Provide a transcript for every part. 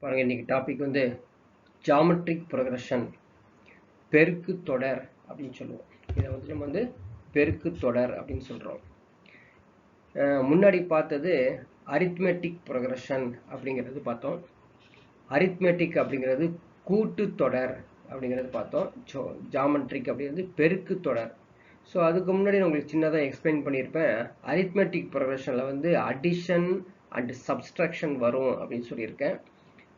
பாருங்க, இன்னைக்கு டாபிக் வந்து ஜாமெட்ரிக் ப்ரொக்ரஷன், பெருக்கு தொடர் அப்படின்னு சொல்லுவோம். இதை வந்து நம்ம வந்து பெருக்கு தொடர் அப்படின்னு சொல்றோம். முன்னாடி பார்த்தது அரித்மெட்டிக் ப்ரொக்ரஷன் அப்படிங்கிறது பார்த்தோம். அரித்மெட்டிக் அப்படிங்கிறது கூட்டு தொடர் அப்படிங்கிறது பார்த்தோம். ஜாமெட்ரிக் அப்படிங்கிறது பெருக்கு தொடர். ஸோ அதுக்கு முன்னாடி நான் உங்களுக்கு சின்னதாக எக்ஸ்பிளைன் பண்ணியிருப்பேன். அரித்மெட்டிக் ப்ரொக்ரஷனில் வந்து அடிஷன் அண்ட் சப்ஸ்ட்ராக்ஷன் வரும் அப்படின்னு சொல்லியிருக்கேன்.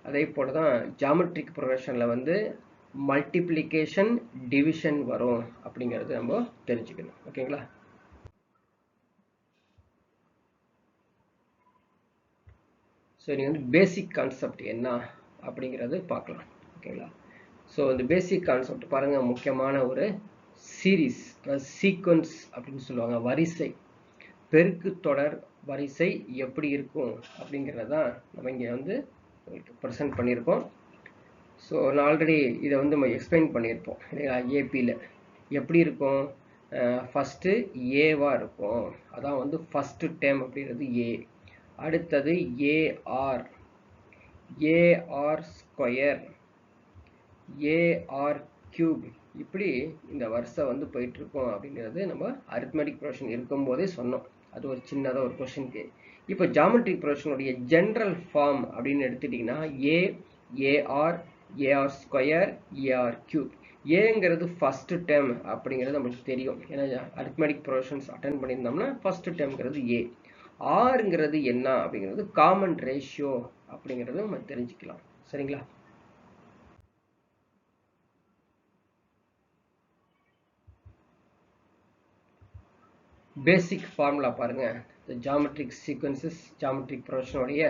அதே போல தான் ஜாமெட்ரிக் ப்ரொக்ரஷனில் வந்து மல்டிப்ளிகேஷன் டிவிஷன் வரும் அப்படிங்கிறது நம்ம தெரிஞ்சுக்கணும். ஓகேங்களா? ஸோ நீங்கள் வந்து பேசிக் கான்செப்ட் என்ன அப்படிங்கிறது பார்க்கலாம். ஓகேங்களா? ஸோ இந்த பேசிக் கான்செப்ட் பாருங்கள், முக்கியமான ஒரு சீரீஸ் சீக்வன்ஸ் அப்படின்னு சொல்லுவாங்க. வரிசை, பெருக்கு தொடர் வரிசை எப்படி இருக்கும் அப்படிங்கிறதான் நம்ம இங்கே வந்து உங்களுக்கு ப்ரெசென்ட் பண்ணியிருக்கோம். ஸோ நான் ஆல்ரெடி இதை வந்து நம்ம எக்ஸ்பிளைன் பண்ணியிருப்போம் இல்லைங்களா? ஏபியில் எப்படி இருக்கும், ஃபஸ்ட்டு ஏவாக இருக்கும், அதான் வந்து ஃபஸ்ட்டு டேர்ம் அப்படிங்கிறது ஏ. அடுத்தது a r, AR square, AR cube, இப்படி இந்த வரிசை வந்து போயிட்டுருக்கோம் அப்படிங்கிறது நம்ம அரித்மெட்டிக் ப்ரொக்ரஷன் இருக்கும்போதே சொன்னோம். அது ஒரு சின்னதாக ஒரு கொஷனுக்கு. இப்போ ஜாமெட்ரிக் ப்ரொக்ரஷனுடைய ஜென்ரல் ஃபார்ம் அப்படின்னு எடுத்துட்டிங்கன்னா A, A R, AR square, AR cube. ஏங்கிறது ஃபர்ஸ்ட் டேர்ம் அப்படிங்கிறது நம்மளுக்கு தெரியும். ஏன்னா அரித்மெட்டிக் ப்ரொக்ரஷன்ஸ் அட்டென்ட் பண்ணியிருந்தோம்னா ஃபர்ஸ்ட் டேர்ம்ங்கிறது ஏ. ஆறுங்கிறது என்ன அப்படிங்கிறது காமன் ரேஷியோ அப்படிங்கிறது நம்ம தெரிஞ்சுக்கலாம். சரிங்களா? பேசிக் ஃபார்முலா பாருங்க. ஜாமெட்ரிக் சீக்வன்சஸ், ஜாமெட்ரிக் ப்ரொக்ரஷனுடைய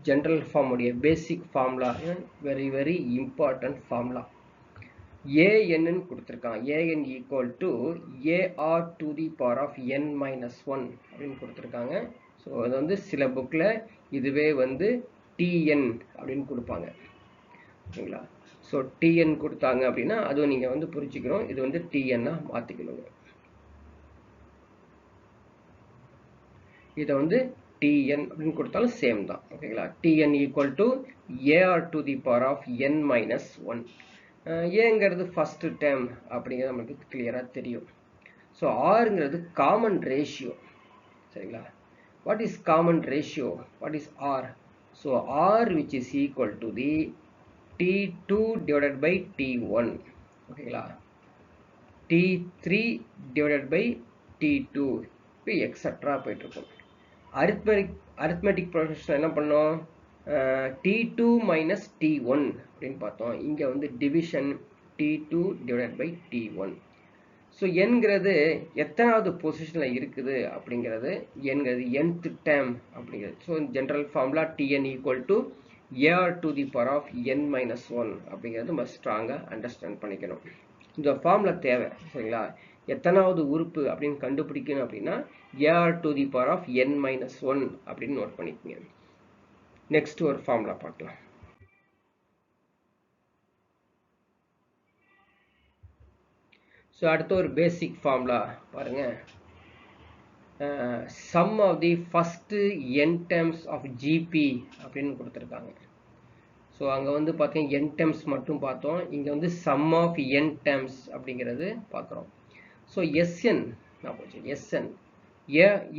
ஜென்ரல் ஃபார்ம் உடைய basic formula, very important formula. ஏஎன்னு கொடுத்துருக்காங்க. A N equal to AR to the power of N minus one அப்படின்னு கொடுத்துருக்காங்க. ஸோ அது வந்து சில புக்கில் இதுவே வந்து டிஎன் அப்படின்னு கொடுப்பாங்க. ஓகேங்களா? ஸோ டிஎன் கொடுத்தாங்க அப்படின்னா அதுவும் நீங்கள் வந்து புரிஞ்சுக்கணும். இது வந்து டிஎன்னா மாற்றிக்கணுங்க. இதை வந்து டிஎன் அப்படின்னு கொடுத்தாலும் சேம் தான். ஓகேங்களா? T N equal to AR to the power of N minus one. ஏங்கிறது ஃபர்ஸ்ட் டேர்ம் அப்படிங்கிறது நமக்கு கிளியராக தெரியும். ஸோ ஆறுங்கிறது காமன் ரேஷியோ. சரிங்களா? What is common ratio? What is R? So R which is equal to the T2 divided by T1. ஓகேங்களா? T3 divided by T2, இப்போ extra போயிட்டு இருக்கும். அரித்மெட்டிக் ப்ரொக்ரஷன் என்ன பண்ணோம்? T2 மைனஸ் T1 அப்படின்னு பார்த்தோம். இங்கே வந்து division T2 divided by T1. So என்கிறது எத்தனாவது பொசிஷனில் இருக்குது அப்படிங்கிறது, என்கிறது nth டேர்ம் அப்படிங்கிறது. So general formula Tn equal to AR to the power of N minus one அப்படிங்கிறது நம்ம ஸ்ட்ராங்காக அண்டர்ஸ்டாண்ட் பண்ணிக்கணும். இந்த ஃபார்முலா தேவை. சரிங்களா? எத்தனாவது உறுப்பு அப்படின்னு கண்டுபிடிக்கணும் அப்படின்னா a r to the power of N minus one அப்படின்னு நோட் பண்ணிக்கோங்க. நெக்ஸ்ட் ஒரு ஃபார்முலா பார்க்கலாம். ஸோ அடுத்த ஒரு பேசிக் ஃபார்முலா பாருங்க. Sum of the first n terms of GP அப்படின்னு கொடுத்துருக்காங்க. ஸோ அங்கே வந்து பார்த்தீங்கன்னா n டேர்ம்ஸ் மட்டும் பார்த்தோம். இங்கே வந்து சம் ஆஃப் n டேர்ம்ஸ் அப்படிங்கிறது பார்க்குறோம். ஸோ எஸ்என் நான் போச்சு. SN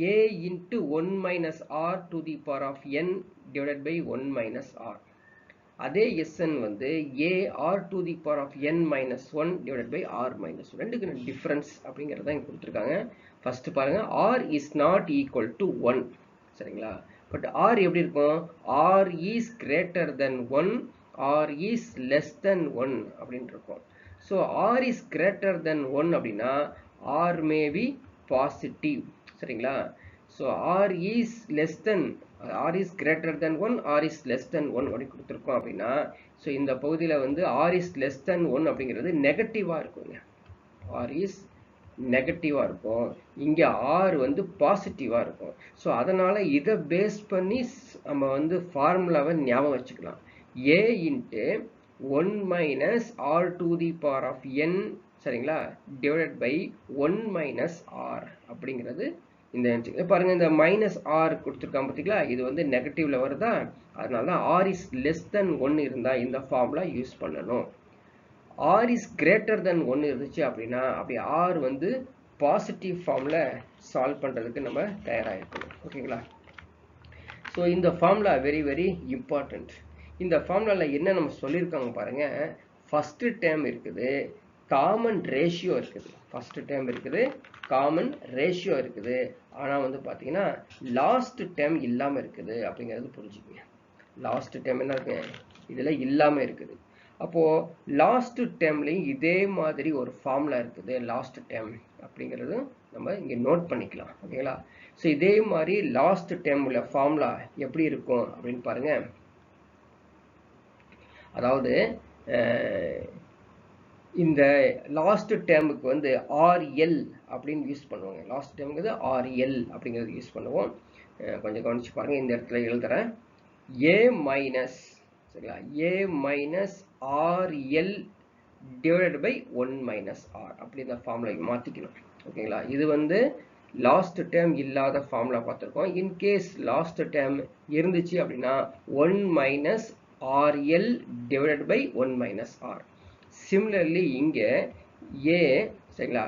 a into 1 minus r to the power of n divided by 1 minus r. அதே Sn வந்து a r to the power of n minus 1 divided by r minus 1. ரெண்டுக்கு difference அப்படிங்கிறத இங்கே கொடுத்துருக்காங்க. ஃபர்ஸ்ட் பாருங்க, r is not equal to 1. சரிங்களா? But r எப்படி இருக்கும்? r is greater than 1, r is less than 1 அப்படின்னு இருக்கும். So r is greater than 1 அப்படின்னா r may be positive. சரிங்களா? So r is less than, r is greater than 1, r is less than 1 அப்படி கொடுத்துருக்கோம் அப்படின்னா, so இந்த பகுதியில் வந்து r is less than 1 அப்படிங்கிறது நெகட்டிவாக இருக்குங்க. r is நெகட்டிவாக இருக்கும். இங்கே r வந்து பாசிட்டிவாக இருக்கும். ஸோ அதனால் இதை பேஸ் பண்ணி நம்ம வந்து ஃபார்முலாவை ஞாபகம் வச்சுக்கலாம். a into 1 minus r to the power of n, சரிங்களா, டிவைடட் பை 1 மைனஸ் ஆர் அப்படிங்கிறது இந்த பாருங்க இந்த மைனஸ் ஆர் கொடுத்துருக்காங்க பார்த்தீங்களா, இது வந்து நெகட்டிவ்ல வருதா, அதனால தான் ஆர் இஸ் லெஸ் தென் 1 இருந்தால் இந்த ஃபார்முலா யூஸ் பண்ணணும். ஆர் இஸ் கிரேட்டர் தென் 1 இருந்துச்சு அப்படின்னா அப்படி ஆர் வந்து பாசிட்டிவ் ஃபார்மில் சால்வ் பண்ணுறதுக்கு நம்ம தயாராக இருக்கணும். ஓகேங்களா. ஸோ இந்த ஃபார்முலா வெரி வெரி இம்பார்ட்டண்ட். இந்த ஃபார்முலாவில் என்ன நம்ம சொல்லியிருக்காங்க பாருங்க, ஃபர்ஸ்ட் டேர்ம் இருக்குது, காமன் ரேஷியோ இருக்குது, ஃபர்ஸ்ட் டேர்ம் இருக்குது, காமன் ரேஷியோ இருக்குது, ஆனால் வந்து பார்த்தீங்கன்னா லாஸ்ட் டேர்ம் இல்லாமல் இருக்குது அப்படிங்கிறது புரிஞ்சுக்கங்க. லாஸ்ட் டேர்ம் என்ன இருக்கு, இதில் இல்லாமல் இருக்குது. அப்போது லாஸ்ட் டேர்ம்லையும் இதே மாதிரி ஒரு ஃபார்முலா இருக்குது, லாஸ்ட் டேர்ம் அப்படிங்கிறது நம்ம இங்கே நோட் பண்ணிக்கலாம். ஓகேங்களா. ஸோ இதே மாதிரி லாஸ்ட் டேர்ம் உள்ள ஃபார்முலா எப்படி இருக்கும் அப்படின்னு பாருங்க. அதாவது இந்த லாஸ்ட் டேர்முக்கு வந்து ஆர்எல் அப்படின்னு யூஸ் பண்ணுவாங்க. லாஸ்ட் டேர்முக்கு ஆர்எல் அப்படிங்கிறது யூஸ் பண்ணுவோம். கொஞ்சம் கவனிச்சு பாருங்க, இந்த இடத்துல எழுதுறேன். ஏ மைனஸ், சரிங்களா, A minus R L divided by 1 minus R அப்படி இந்த ஃபார்முலா மாற்றிக்கணும். ஓகேங்களா. இது வந்து லாஸ்ட் டேர்ம் இல்லாத ஃபார்முலா பார்த்துருக்கோம். இன்கேஸ் லாஸ்ட் டேர்ம் இருந்துச்சு அப்படின்னா 1 minus R L divided by 1 minus R. Similarly இங்கே ஏ, சரிங்களா,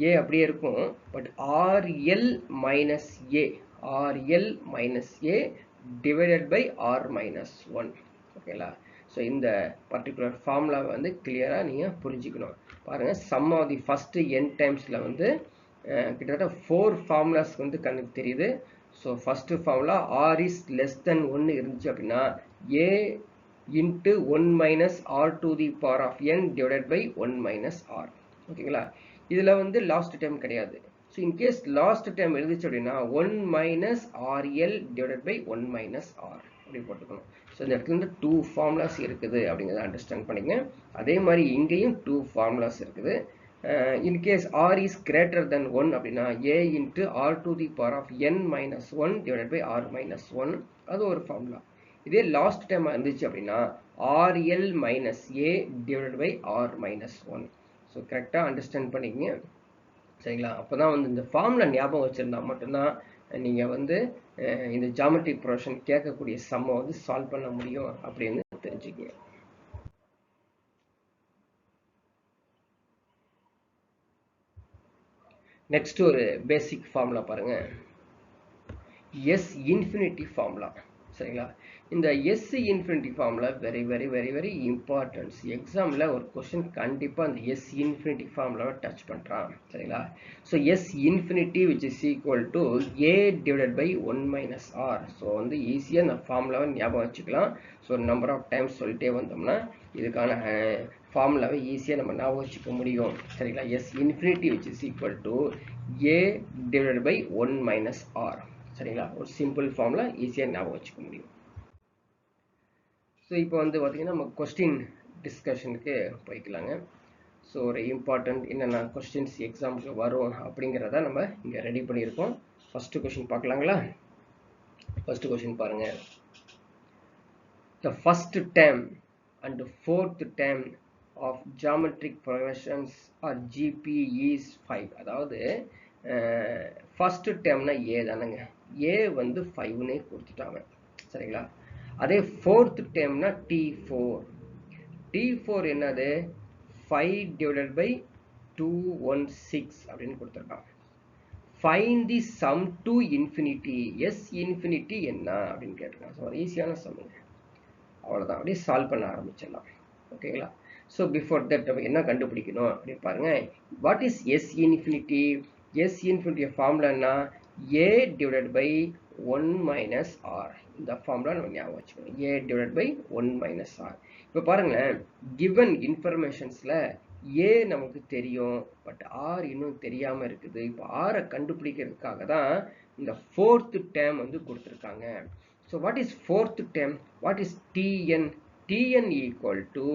ஏ அப்படியே இருக்கும், but R L minus A, R L minus A divided by R minus 1. ஓகேங்களா. ஸோ இந்த பர்டிகுலர் ஃபார்முலாவை வந்து கிளியராக நீங்கள் புரிஞ்சுக்கணும். பாருங்கள், sum of the first n டைம்ஸில் வந்து கிட்டத்தட்ட 4 ஃபார்முலாஸ் வந்து கண்ணுக்கு தெரியுது. So first formula r is less than 1 இருந்துச்சு அப்படின்னா ஏ into 1 minus r to the power of n divided by 1 minus r. ஓகேங்களா. இதில் வந்து லாஸ்ட் டைம் கிடையாது. ஸோ இன்கேஸ் லாஸ்ட் டைம் இருந்துச்சு அப்படின்னா 1 minus rl divided by 1 minus r அப்படி போட்டுக்கணும். ஸோ இந்த இடத்துல இருந்து 2 ஃபார்முலாஸ் இருக்குது அப்படிங்கிறத அண்டர்ஸ்டாண்ட் பண்ணிங்க. அதே மாதிரி இங்கேயும் 2 ஃபார்முலாஸ் இருக்குது. In case r is greater than 1 அப்படின்னா a into r to the power of n minus 1 divided by r minus 1, அது ஒரு ஃபார்முலா. இதே லாஸ்ட் டைம் இருந்துச்சு அப்படின்னா r l minus A divided by R minus 1. So கரெக்டாக அண்டர்ஸ்டாண்ட் பண்ணிக்கங்க. சரிங்களா. அப்போ தான் வந்து இந்த ஃபார்முலா ஞாபகம் வச்சுருந்தா மட்டும்தான் நீங்கள் வந்து இந்த ஜாமெட்ரிக் ப்ரொக்ரெஷன் கேட்கக்கூடிய சம்மை வந்து சால்வ் பண்ண முடியும் அப்படின்னு தெரிஞ்சுக்கங்க. நெக்ஸ்ட் ஒரு பேசிக் ஃபார்முலா பாருங்க, எஸ் இன்ஃபினிட்டி ஃபார்முலா. சரிங்களா. இந்த S infinity formula very very very very importance. எக்ஸாமில் ஒரு கொஸ்டின் கண்டிப்பாக அந்த எஸ் இன்ஃபினிட்டி ஃபார்முலாவை டச் பண்ணுறான். சரிங்களா. So S infinity which is equal to a divided by 1 minus r. So வந்து ஈஸியாக அந்த ஃபார்முலாவை ஞாபகம் வச்சுக்கலாம். ஸோ நம்பர் ஆஃப் டைம்ஸ் சொல்லிட்டே வந்தோம்னா இதுக்கான ஃபார்முலாவை ஈஸியாக நம்ம ஞாபகம் வச்சுக்க முடியும். சரிங்களா. S infinity which is equal to a divided by 1 minus r. சரிங்களா. ஒரு சிம்பிள் ஃபார்முலா ஈஸியாக ஞாபகம் வச்சுக்க முடியும். ஸோ இப்போ வந்து பார்த்தீங்கன்னா நம்ம கொஸ்டின் டிஸ்கஷனுக்கு போய்க்கலாங்க. ஸோ ஒரு இம்பார்ட்டன்ட் என்னென்ன கொஸ்டின்ஸ் எக்ஸாமுக்கு வரும் அப்படிங்கிறத நம்ம இங்கே ரெடி பண்ணியிருக்கோம். ஃபஸ்ட்டு கொஸ்டின் பார்க்கலாங்களா. ஃபஸ்ட்டு கொஸ்டின் பாருங்கள். The first term and fourth term of geometric progressions are GP is 5. அதாவது ஃபஸ்ட்டு டேர்ம்னா ஏ தானேங்க, ஏ வந்து 5னே கொடுத்துட்டாங்க. சரிங்களா. அதே ஃபோர்த் டேர்ம்னா T4. T4 என்னது 5 டிவைடட் பை 216 அப்படின்னு கொடுத்துருக்காங்க. Find the sum to infinity. S infinity என்ன அப்படின்னு கேட்டிருக்காங்க. ஸோ ஈஸியான சம்முங்க, அவ்வளோதான். அப்படியே சால்வ் பண்ண ஆரம்பிச்சிடலாம். ஓகேங்களா. ஸோ பிஃபோர் தட் நம்ம என்ன கண்டுபிடிக்கணும் அப்படின்னு பாருங்க. What is S infinity? S infinity ஃபார்முலான்னா A divided by 1 minus R. இந்த ஃபார்முலா நம்ம ஞாபகம் வச்சுக்கணும், A divided by 1 minus R. இப்போ பாருங்களேன், கிவன் இன்ஃபர்மேஷன்ஸில் ஏ நமக்கு தெரியும், பட் ஆர் இன்னும் தெரியாமல் இருக்குது. இப்போ ஆரை கண்டுபிடிக்கிறதுக்காக தான் இந்த ஃபோர்த் டேர்ம் வந்து கொடுத்துருக்காங்க. So what is fourth term? What is t n? T n equal to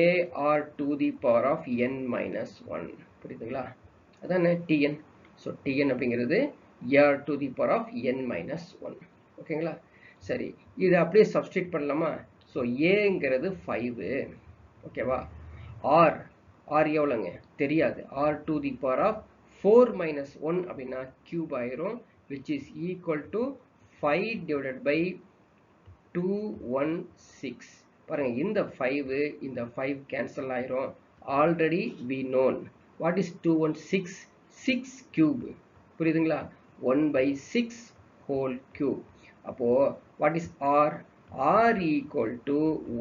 AR to the power of N minus 1. புரியுதுங்களா? அதானே டிஎன். ஸோ டிஎன் அப்படிங்கிறது a r to the power of N minus 1. ஓகேங்களா. சரி, இதை அப்படியே சப்ஸ்டிட் பண்ணலாமா? ஸோ ஏங்கிறது 5. ஓகேவா. ஆர் எவ்வளோங்க தெரியாது, r to the power of 4 minus 1 அப்படின்னா cube ஆயிரும், which is equal to 5 divided by 216. பாருங்க, இந்த 5 இந்த 5 cancel ஆயிரும். Already we known. What is 216? 6 cube. புரியுதுங்களா? 1 by 6 whole cube. அப்போ what is R? R equal to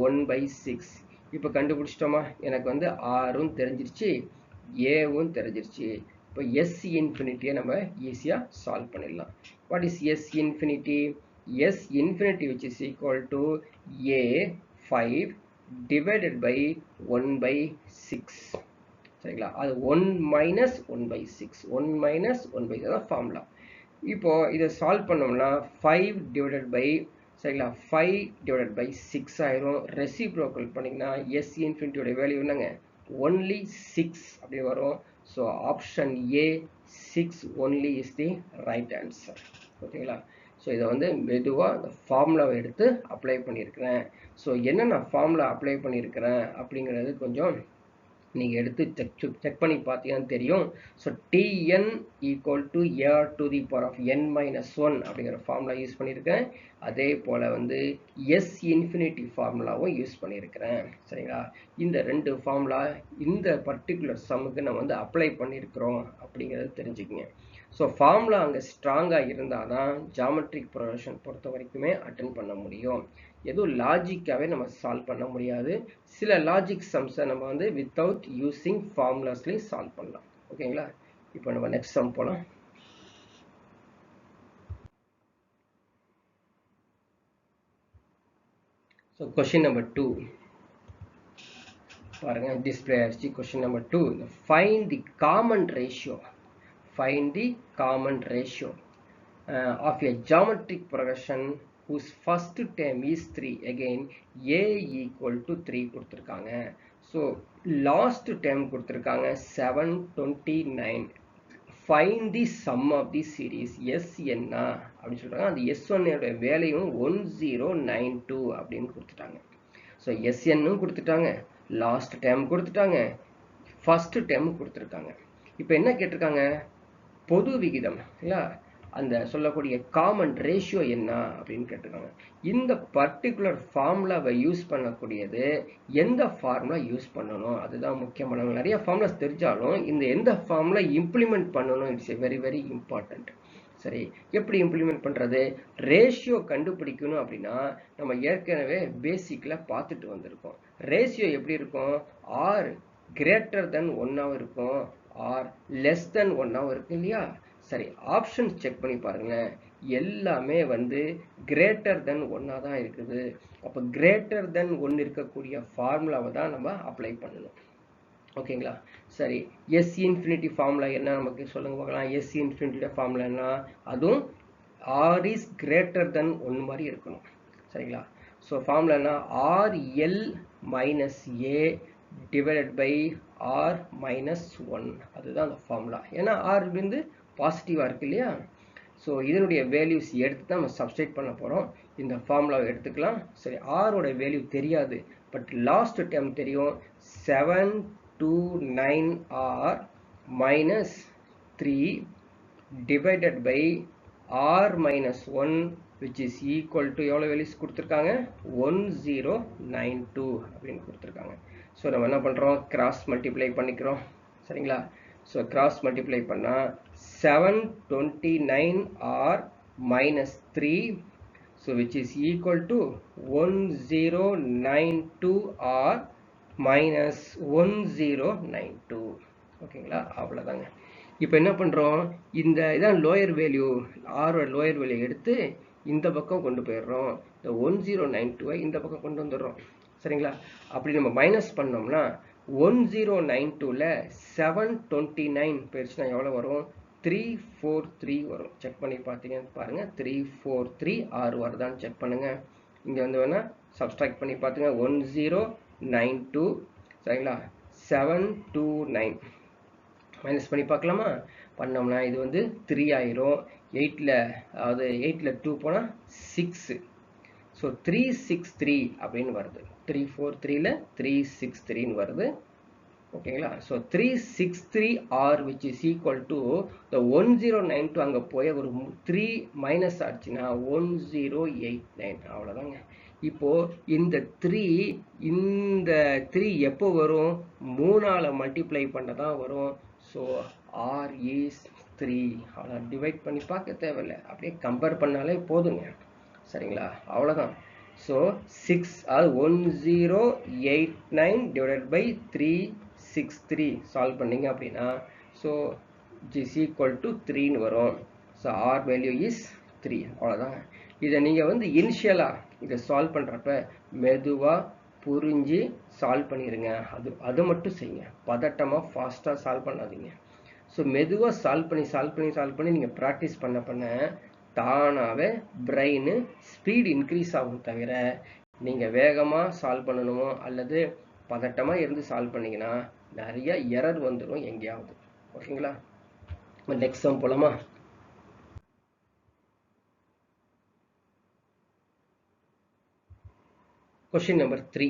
1 by 6. இப்போ கண்டுபிடிச்சிட்டோமா? எனக்கு வந்து Rவும் தெரிஞ்சிருச்சு, Aவும் தெரிஞ்சிருச்சு. இப்போ S infinity நம்ம ஈஸியா சால்வ் பண்ணிடலாம். What is S infinity? S infinity which is equal to A 5 divided by 1 by 6. சரிங்களா? அது 1 minus 1 by 6. 1 minus 1 by 6 தான் ஃபார்முலா. இப்போ இதை சால்வ் பண்ணோம்னா 5 divided by சரிங்களா 5 divided by 6 ஆயிரும். ரெசிப்ரோக்கல் பண்ணிங்கன்னா S infinity உடைய வேல்யூ என்னங்க? only 6 அப்படி வரும். So option A 6 only is the right answer. ஓகேங்களா? ஸோ இதை வந்து மெதுவாக இந்த ஃபார்முலாவை எடுத்து அப்ளை பண்ணியிருக்கிறேன். ஸோ என்னென்ன ஃபார்முலா அப்ளை பண்ணியிருக்கிறேன் அப்படிங்கிறது கொஞ்சம் நீங்கள் எடுத்து செக் பண்ணி பார்த்தீங்கன்னா தெரியும். So Tn equal to A to the power of n minus 1 அப்படிங்கிற ஃபார்முலா யூஸ் பண்ணியிருக்கேன். அதே போல் வந்து S infinity ஃபார்முலாவும் யூஸ் பண்ணியிருக்கிறேன். சரிங்களா? இந்த ரெண்டு ஃபார்முலா இந்த பர்டிகுலர் சம்முக்கு நம்ம வந்து அப்ளை பண்ணியிருக்கிறோம் அப்படிங்கிறது தெரிஞ்சுக்கங்க. ஸோ ஃபார்முலா அங்கே ஸ்ட்ராங்காக இருந்தால் தான் ஜாமெட்ரிக் ப்ரொக்ரெஷன் பொறுத்த வரைக்குமே அட்டென்ட் பண்ண முடியும். எதுவும் லாஜிக்காகவே நம்ம சால்வ் பண்ண முடியாது. சில லாஜிக் சம்ஸை நம்ம வந்து வித்தவுட் யூஸிங் ஃபார்முலாஸ்லையும் சால்வ் பண்ணலாம். ஓகேங்களா? இப்போ நம்ம நெக்ஸ்ட் சம் போகலாம். ஸோ கொஷின் நம்பர் 2 பாருங்க, டிஸ்பிளே ஆயிடுச்சு. Question number 2, find the common ratio. Find the common ratio of a geometric progression whose first term is 3. Again, A equal to 3 கொடுத்திருக்காங்க. So last term கொடுத்திருக்காங்க 729. Find the sum of the series. S என்ன அப்படி சொல்றாங்க. அந்த S1 உடைய வேலையும் 1092 அப்படின்னு கொடுத்துட்டாங்க. So Sn கொடுத்துட்டாங்க, லாஸ்ட் டேர்ம் கொடுத்துட்டாங்க, ஃபர்ஸ்ட் டேர்ம் கொடுத்துருக்காங்க. இப்போ என்ன கேட்டிருக்காங்க? பொது விகிதம் இல்ல, அந்த சொல்லக்கூடிய காமன் ரேஷியோ என்ன அப்படின்னு கேட்டிருக்காங்க. இந்த பர்டிகுலர் ஃபார்முலாவை யூஸ் பண்ணக்கூடியது எந்த ஃபார்முலா யூஸ் பண்ணணும் அதுதான் முக்கியமான. நிறைய ஃபார்முலாஸ் தெரிஞ்சாலும் இந்த எந்த ஃபார்முலா இம்ப்ளிமெண்ட் பண்ணணும் it's a very very important. சரி, எப்படி இம்ப்ளிமெண்ட் பண்ணுறது? ரேஷியோ கண்டுபிடிக்கணும் அப்படின்னா நம்ம ஏற்கனவே பேசிக்கில் பார்த்துட்டு வந்திருக்கோம். ரேஷியோ எப்படி இருக்கும்? ஆர் கிரேட்டர் தென் 1 இருக்கும், ஆர் லெஸ் தென் 1 இருக்கு இல்லையா? சரி, ஆப்ஷன்ஸ் செக் பண்ணி பாருங்களேன். எல்லாமே வந்து கிரேட்டர் தென் 1 தான் இருக்குது. அப்போ கிரேட்டர் தென் 1 இருக்கக்கூடிய ஃபார்முலாவை தான் நம்ம அப்ளை பண்ணணும். ஓகேங்களா? சரி, S infinity ஃபார்முலா என்ன நமக்கு சொல்லுங்க பார்க்கலாம். S infinity ஃபார்முலா என்ன? அதுவும் R is greater than 1 மாதிரி இருக்கணும். சரிங்களா? ஸோ ஃபார்முலா என்ன? RL minus A divided by R minus 1. அதுதான் அந்த ஃபார்முலா. ஏன்னா R வந்து பாசிட்டிவாக இருக்கு இல்லையா? ஸோ இதனுடைய வேல்யூஸ் எடுத்து தான் நம்ம சப்ஸ்டிட் பண்ண போகிறோம். இந்த ஃபார்முலாவை எடுத்துக்கலாம். சரி, ஆரோட வேல்யூ தெரியாது, பட் லாஸ்ட் டேர்ம் தெரியும். 729R minus 3 divided by R minus 1 which is equal to எவ்வளோ வேல்யூஸ் கொடுத்துருக்காங்க? 1092 அப்படின்னு கொடுத்துருக்காங்க. ஸோ நம்ம என்ன பண்ணுறோம்? கிராஸ் மல்டிப்ளை பண்ணிக்கிறோம். சரிங்களா? ஸோ கிராஸ் மல்டிப்ளை பண்ணால் 729R minus 3, so which is equal to 1092R minus 1092. ஓகேங்களா? அவ்வளோதாங்க. இப்போ என்ன பண்ணுறோம்? இந்த இதான் லோயர் வேல்யூ, ஆரோட லோயர் வேல்யூ எடுத்து இந்த பக்கம் கொண்டு போயிடுறோம். இந்த 1092 இந்த பக்கம் கொண்டு வந்துடுறோம். சரிங்களா? அப்படி நம்ம மைனஸ் பண்ணோம்னா 1092ல் 729 போயிடுச்சுன்னா எவ்வளோ வரும்? 343 வரும். செக் பண்ணி பார்த்தீங்கன்னு பாருங்கள். 343 R வருதான்னு செக் பண்ணுங்கள். இங்கே வந்து வேணால் சப்ஸ்ட்ராக்ட் பண்ணி பார்த்துங்க. 1092 சரிங்களா 729 மைனஸ் பண்ணி பார்க்கலாமா? பண்ணோம்னா இது வந்து 3 ஆயிரும். 8ல் அதாவது 8ல் 2 போனால் 6. ஸோ 363 அப்படின்னு வருது. 343ல் 363ன்னு வருது. ஓகேங்களா? So 363R which is equal to the 1092 அங்கே போய் ஒரு 3 மைனஸ் ஆச்சுன்னா 1089 அவ்வளோதாங்க. இப்போ இந்த 3 எப்போ வரும்? 3ஆல் மல்டிப்ளை பண்ண தான் வரும். So R is 3. அவ்வளோ டிவைட் பண்ணி பார்க்க தேவையில்லை, அப்படியே கம்பேர் பண்ணாலே போதுங்க. சரிங்களா? அவ்வளோதான். ஸோ 1089 டிவைடட் பை 363 சால்வ் பண்ணிங்க அப்படின்னா ஸோ இஸ் ஈக்குவல் டு 3ன்னு வரும். So r value is 3. அவ்வளோதாங்க. இதை நீங்கள் வந்து இனிஷியலாக இதை சால்வ் பண்ணுறப்ப மெதுவாக புரிஞ்சு சால்வ் பண்ணிடுங்க. அது மட்டும் செய்யுங்க, பதட்டமாக ஃபாஸ்ட்டாக சால்வ் பண்ணாதீங்க. ஸோ மெதுவாக சால்வ் பண்ணி நீங்கள் ப்ராக்டிஸ் பண்ண தானாகவே பிரெயின் ஸ்பீட் இன்க்ரீஸ் ஆகும். தவிர நீங்கள் வேகமாக சால்வ் பண்ணணுமோ அல்லது பதட்டமாக இருந்து சால்வ் பண்ணிங்கன்னா நிறைய எரர் வந்துடும் எங்கேயாவது. ஓகேங்களா? நெக்ஸ்ட் சம் போலாமா? Question number 3.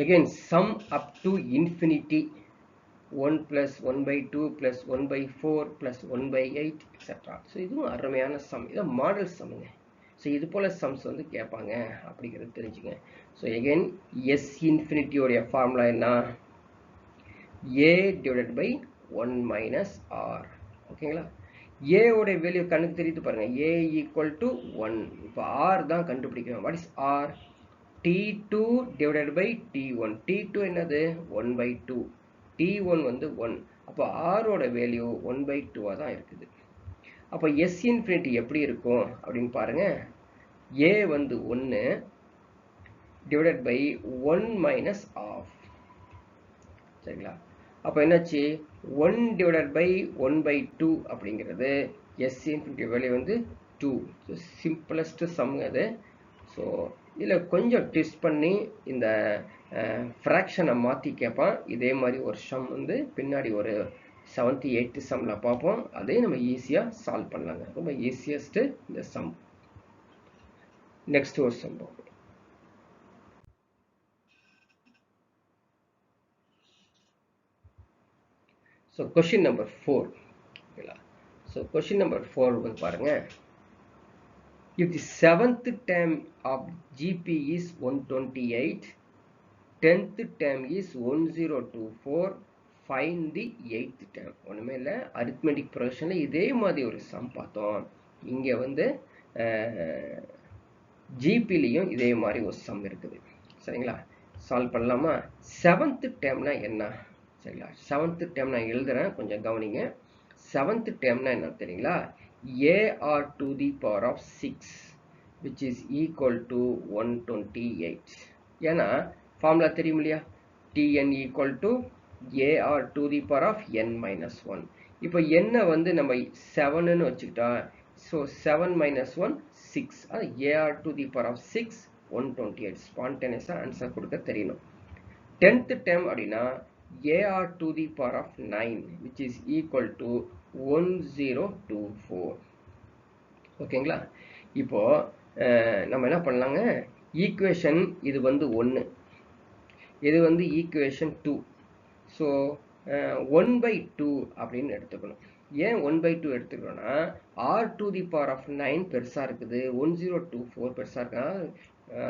Again, sum up to infinity 1 plus 1 by 2 plus 1 by 4 plus 1 by 8 etc. So இதுவும் அருமையான சம். இது மாடல் சம்ங்க. ஸோ இது போல் சம்ஸ் வந்து கேட்பாங்க அப்படிங்கிறது தெரிஞ்சுங்க. ஸோ எகெயின் எஸ் இன்ஃபினிட்டியோடைய ஃபார்முலா என்ன? A divided by 1 minus r. ஓகேங்களா? ஏவோடைய வேல்யூ கணக்கு தெரியுது பாருங்க. A equal to 1. இப்போ ஆர் தான் கண்டுபிடிக்கணும். What is r? T2 divided by T1. T2 என்னது? 1 by 2. T1 வந்து 1. அப்போ R ஓட வேல்யூ 1 by 2 தான் இருக்குது. அப்போ S infinity எப்படி இருக்கும் அப்படின்னு பாருங்க. A வந்து 1 divided by 1 minus half. சரிங்களா? அப்போ என்னாச்சு? 1 divided by 1 by 2 அப்படிங்கிறது S infinity வேல்யூ வந்து 2. ஸோ சிம்பிளஸ்ட் சம் அது. ஸோ இதில் கொஞ்சம் ட்விஸ்ட் பண்ணி இந்த ஃப்ராக்ஷனை மாற்றி கேட்பான். இதே மாதிரி ஒரு சம் வந்து பின்னாடி ஒரு 7th 8th சம்மில் பார்ப்போம். அதையும் நம்ம ஈஸியாக சால்வ் பண்ணலாங்க. ரொம்ப ஈஸியஸ்ட்டு இந்த சம். நெக்ஸ்ட் ஒரு சம் பார்ப்போம். So question number 4. ஓகேங்களா? ஸோ கொஷின் நம்பர் 4 வந்து பாருங்கள். If the 7th term of GP is 128, 10th term is 1024, find the 8th term. ஒன்றுமே இல்லை, arithmetic progressionல இதே மாதிரி ஒரு சம் பார்த்தோம். இங்கே வந்து ஜிபிலையும் இதே மாதிரி ஒரு சம் இருக்குது. சரிங்களா? சால்வ் பண்ணலாமா? 7th termனா என்ன? சரிங்களா? 7th term நான் எழுதுறேன், கொஞ்சம் கவனிங்க. 7th termனா என்ன தெரியுங்களா? AR to the power of 6 which is equal to 128. ஏன்னா ஃபார்முலா தெரியும் இல்லையா? Tn equal to AR to the power of n minus 1. இப்போ n வந்து நம்ம 7ன்னு வச்சுக்கிட்டா, ஸோ 7 minus 1 6. அது AR to the power of 6 128. ஸ்பான்டேனியஸாக answer கொடுக்க தெரியணும். 10th term அப்படின்னா AR to the power of 9 which is equal to 1024. ஓகேங்களா? இப்போ நம்ம என்ன பண்ணலாங்க? ஈக்குவேஷன் இது வந்து 1, இது வந்து ஈக்குவேஷன் 2. ஸோ 1 by 2 அப்படின்னு எடுத்துக்கணும். ஏன் 1 by 2 எடுத்துக்கணும்னா R to the power of 9 பெருசாக இருக்குது, 1024 பெருசாக இருக்கா.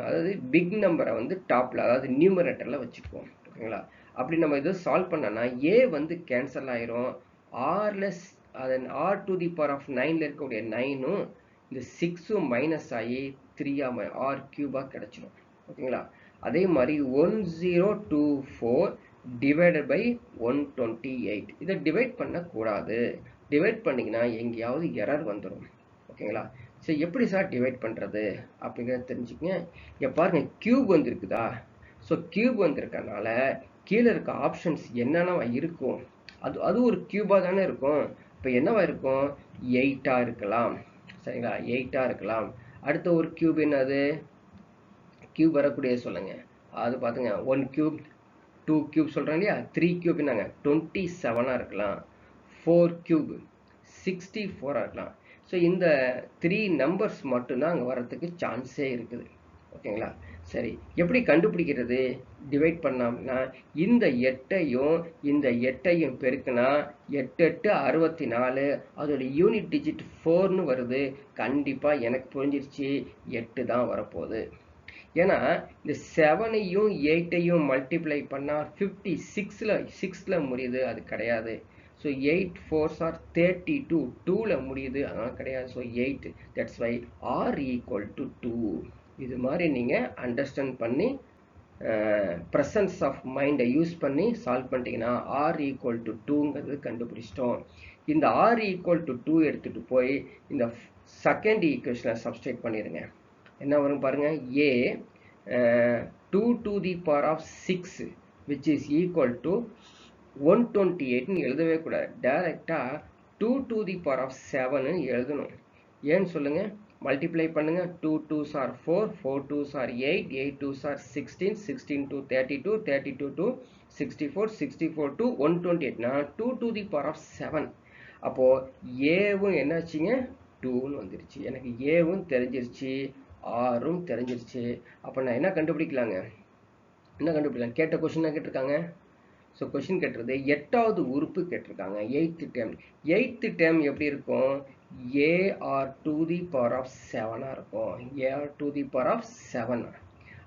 அதாவது பிக் நம்பரை வந்து டாப்பில், அதாவது நியூமரேட்டரில் வச்சுக்குவோம். ஓகேங்களா? அப்படி நம்ம இதை சால்வ் பண்ணோன்னா ஏ வந்து கேன்சல் ஆயிரும். ஆர்லெஸ் அதன் R to the power of 9ல் இருக்கக்கூடிய 9ம் இந்த 6ம் மைனஸ் ஆகி 3 R கியூபாக கிடச்சிடும். ஓகேங்களா? அதே மாதிரி 1024 டிவைடட் பை 128. இதை டிவைட் பண்ணக்கூடாது. டிவைட் பண்ணிங்கன்னா எங்கேயாவது எரர் வந்துடும். ஓகேங்களா? ஸோ எப்படி சார் டிவைட் பண்ணுறது அப்படிங்கிறத தெரிஞ்சுக்கங்க. இங்கே பாருங்கள், கியூப் வந்துருக்குதா? ஸோ கியூப் வந்திருக்கனால கீழே இருக்க ஆப்ஷன்ஸ் என்னென்னவா இருக்கும்? அது ஒரு கியூபாக தானே இருக்கும். இப்போ என்னவா இருக்கும்? 8ஆக இருக்கலாம். சரிங்களா? 8ஆக இருக்கலாம். அடுத்த ஒரு கியூப் என்னது? கியூப் வரக்கூடிய சொல்லுங்க. அது பார்த்துங்க, 1 கியூப் 2 கியூப் சொல்கிறேன் இல்லையா? 3 கியூப் என்னங்க? 27ஆக இருக்கலாம். 4 கியூப் 64ஆக இருக்கலாம். ஸோ இந்த 3 நம்பர்ஸ் மட்டும்தான் அங்கே வரத்துக்கு சான்ஸே இருக்குது. ஓகேங்களா? சரி, எப்படி கண்டுபிடிக்கிறது? டிவைட் பண்ணோம்னா இந்த 8ஐயும் இந்த 8ஐயும் பெருக்குனா 8 8 64, அதோட யூனிட் டிஜிட் 4ன்னு வருது. கண்டிப்பா எனக்கு புரிஞ்சிருச்சு, 8 தான் வரப்போகுது. ஏன்னா இந்த 7ஐயும் 8ஐயும் மல்டிப்ளை பண்ணா 56ல முடியுது, அது கிடையாது. ஸோ 8 4s are 32, 2ல முடியுது, அதனால கிடையாது. So 8, that's why r equal to 2. இது மாதிரி நீங்கள் அண்டர்ஸ்டாண்ட் பண்ணி ப்ரெசன்ஸ் ஆஃப் மைண்டை யூஸ் பண்ணி சால்வ் பண்ணிட்டீங்கன்னா ஆர் ஈக்குவல் டு 2ங்கிறது கண்டுபிடிச்சிட்டோம். இந்த ஆர் ஈக்குவல் டு 2 எடுத்துகிட்டு போய் இந்த செகண்ட் ஈக்குவேஷனை சப்ஸ்டிட்யூட் பண்ணிடுங்க. என்ன வரும் பாருங்க, a 2 to the power of 6 which is equal to 128 எழுதவே கூடாது, டைரக்டா 2 to the power of 7 எழுதணும். ஏன்னு சொல்லுங்க, மல்டிப்ளை பண்ணுங்க. 2 2s are 4, 4 2s are 8, 8 2s are 16, 16 to 32, 32 to 64, 64 to 128. நான் 2 to the power of 7. அப்போ ஏவும் என்னாச்சுங்க, 2ன்னு வந்துருச்சு. எனக்கு ஏவும் தெரிஞ்சிருச்சு, ஆரும் தெரிஞ்சிருச்சு. அப்போ நான் என்ன கண்டுபிடிக்கலாங்க, என்ன கண்டுபிடிக்கலாம்? கேட்ட கொஸ்டின் கேட்டிருக்காங்க. ஸோ கொஸ்டின் கேட்டுறது 8வது உறுப்பு கேட்டிருக்காங்க, 8th டேர்ம். 8th டேர்ம் எப்படி இருக்கும், a r to the power of 7 இருக்கும். A r to the power of 7.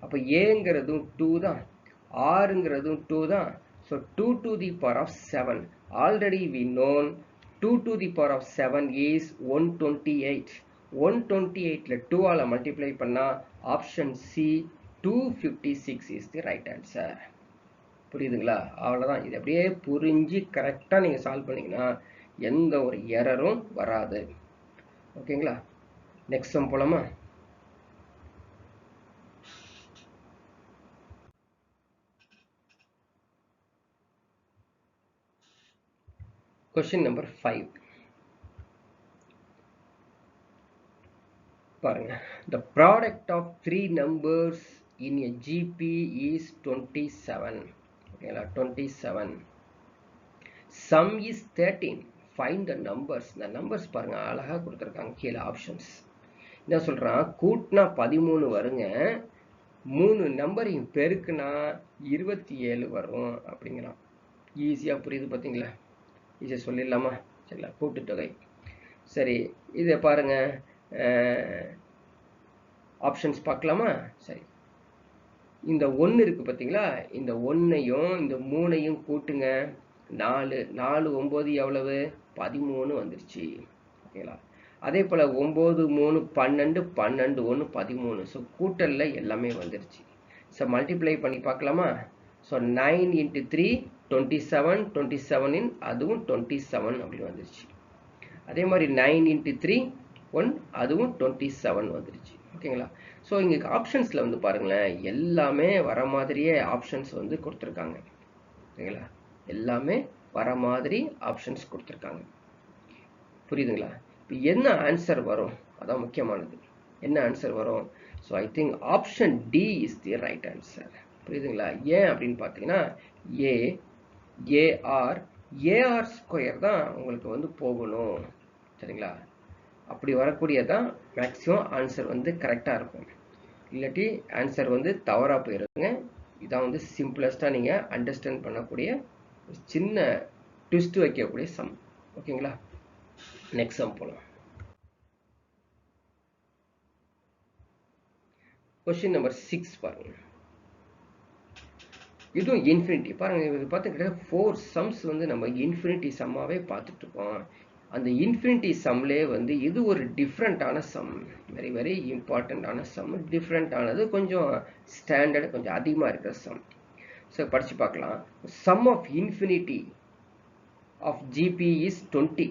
அப்போ ஏங்கிறதும் 2 தான், ஆருங்கிறதும் 2 தான். So 2 to the power of 7. Already we known 2 to the power of 7 is 128. 128ல 2ஆல multiply பண்ணா option C 256 is the right answer. புரியுதுங்களா? அவ்வளோதான். இது அப்படியே புரிஞ்சு கரெக்டாக நீங்கள் சால்வ் பண்ணிங்கன்னா எந்த ஒரு எரரும் வராது. ஓகேங்களா? நெக்ஸ்ட் சம் போலாமா? கொஸ்டின் நம்பர் 5 பாருங்க. The product of 3 numbers in a GP is 27. ஓகேங்களா? 27. Sum is 13. Find the numbers. இந்த நம்பர்ஸ் பாருங்க, அழகா கொடுத்துருக்காங்க கீழே ஆப்ஷன்ஸ். என்ன சொல்றான், கூட்டினா 13 வருங்க, 3 நம்பரையும் பெருக்குனா 27 வரும் அப்படிங்கிறான். ஈஸியா புரியுது பார்த்தீங்களா? ஈஸியாக சொல்லிடலாமா? சரிங்களா? கூட்டுத்தொகை. சரி, இதை பாருங்க, ஆப்ஷன்ஸ் பார்க்கலாமா? சரி, இந்த 1 இருக்கு பார்த்தீங்களா, இந்த 1ஐயும் இந்த 3ஐயும் கூட்டுங்க. 4 4 9 எவ்வளவு, 13 வந்துருச்சு. ஓகேங்களா? அதே போல் 9 3 12, 12 1 13. ஸோ கூட்டலில் எல்லாமே வந்துருச்சு. ஸோ மல்டிப்ளை பண்ணி பார்க்கலாமா? ஸோ 9 into 3 27, 27 அதுவும் 27 அப்படின்னு வந்துருச்சு. அதே மாதிரி 9 into 3 1, அதுவும் 27 வந்துருச்சு. ஓகேங்களா? ஸோ இங்கே ஆப்ஷன்ஸில் வந்து பாருங்களேன், எல்லாமே வர மாதிரியே ஆப்ஷன்ஸ் வந்து கொடுத்துருக்காங்க. ஓகேங்களா? எல்லாமே வர மாதிரி ஆப்ஷன்ஸ் கொடுத்துருக்காங்க. புரியுதுங்களா? இப்போ என்ன ஆன்சர் வரும், அதான் முக்கியமானது. என்ன ஆன்சர் வரும்? So I think option D is the right answer. புரியுதுங்களா? ஏன் அப்படின்னு பார்த்தீங்கன்னா ஏஆர் ஸ்கொயர் தான் உங்களுக்கு வந்து போகணும். சரிங்களா? அப்படி வரக்கூடியதான் மேக்ஸிமம் ஆன்சர் வந்து கரெக்டாக இருக்கும். இல்லாட்டி ஆன்சர் வந்து தவறாக போயிருங்க. இதான் வந்து சிம்பிளஸ்டாக நீங்கள் அண்டர்ஸ்டாண்ட் பண்ணக்கூடிய சின்ன ட்விஸ்ட் வைக்கக்கூடிய சம். ஓகேங்களா? நெக்ஸ்ட் சம் போகலாம். கொஸ்டின் நம்பர் 6 பாருங்க. இதுவும் இன்ஃபினிட்டி. பாருங்க, இது பார்த்துக்கிட்ட 4 சம்ஸ் வந்து நம்ம இன்ஃபினிட்டி சம்மாவே பார்த்துட்டு இருக்கோம். அந்த இன்ஃபினிட்டி சம்லே வந்து இது ஒரு டிஃப்ரெண்ட்டான சம், வெரி வெரி இம்பார்ட்டண்ட்டான சம். டிஃப்ரெண்ட்டானது, கொஞ்சம் ஸ்டாண்டர்டு கொஞ்சம் அதிகமாக இருக்கிற சம். ஸோ படித்து பார்க்கலாம். Sum of infinity of GP is 20.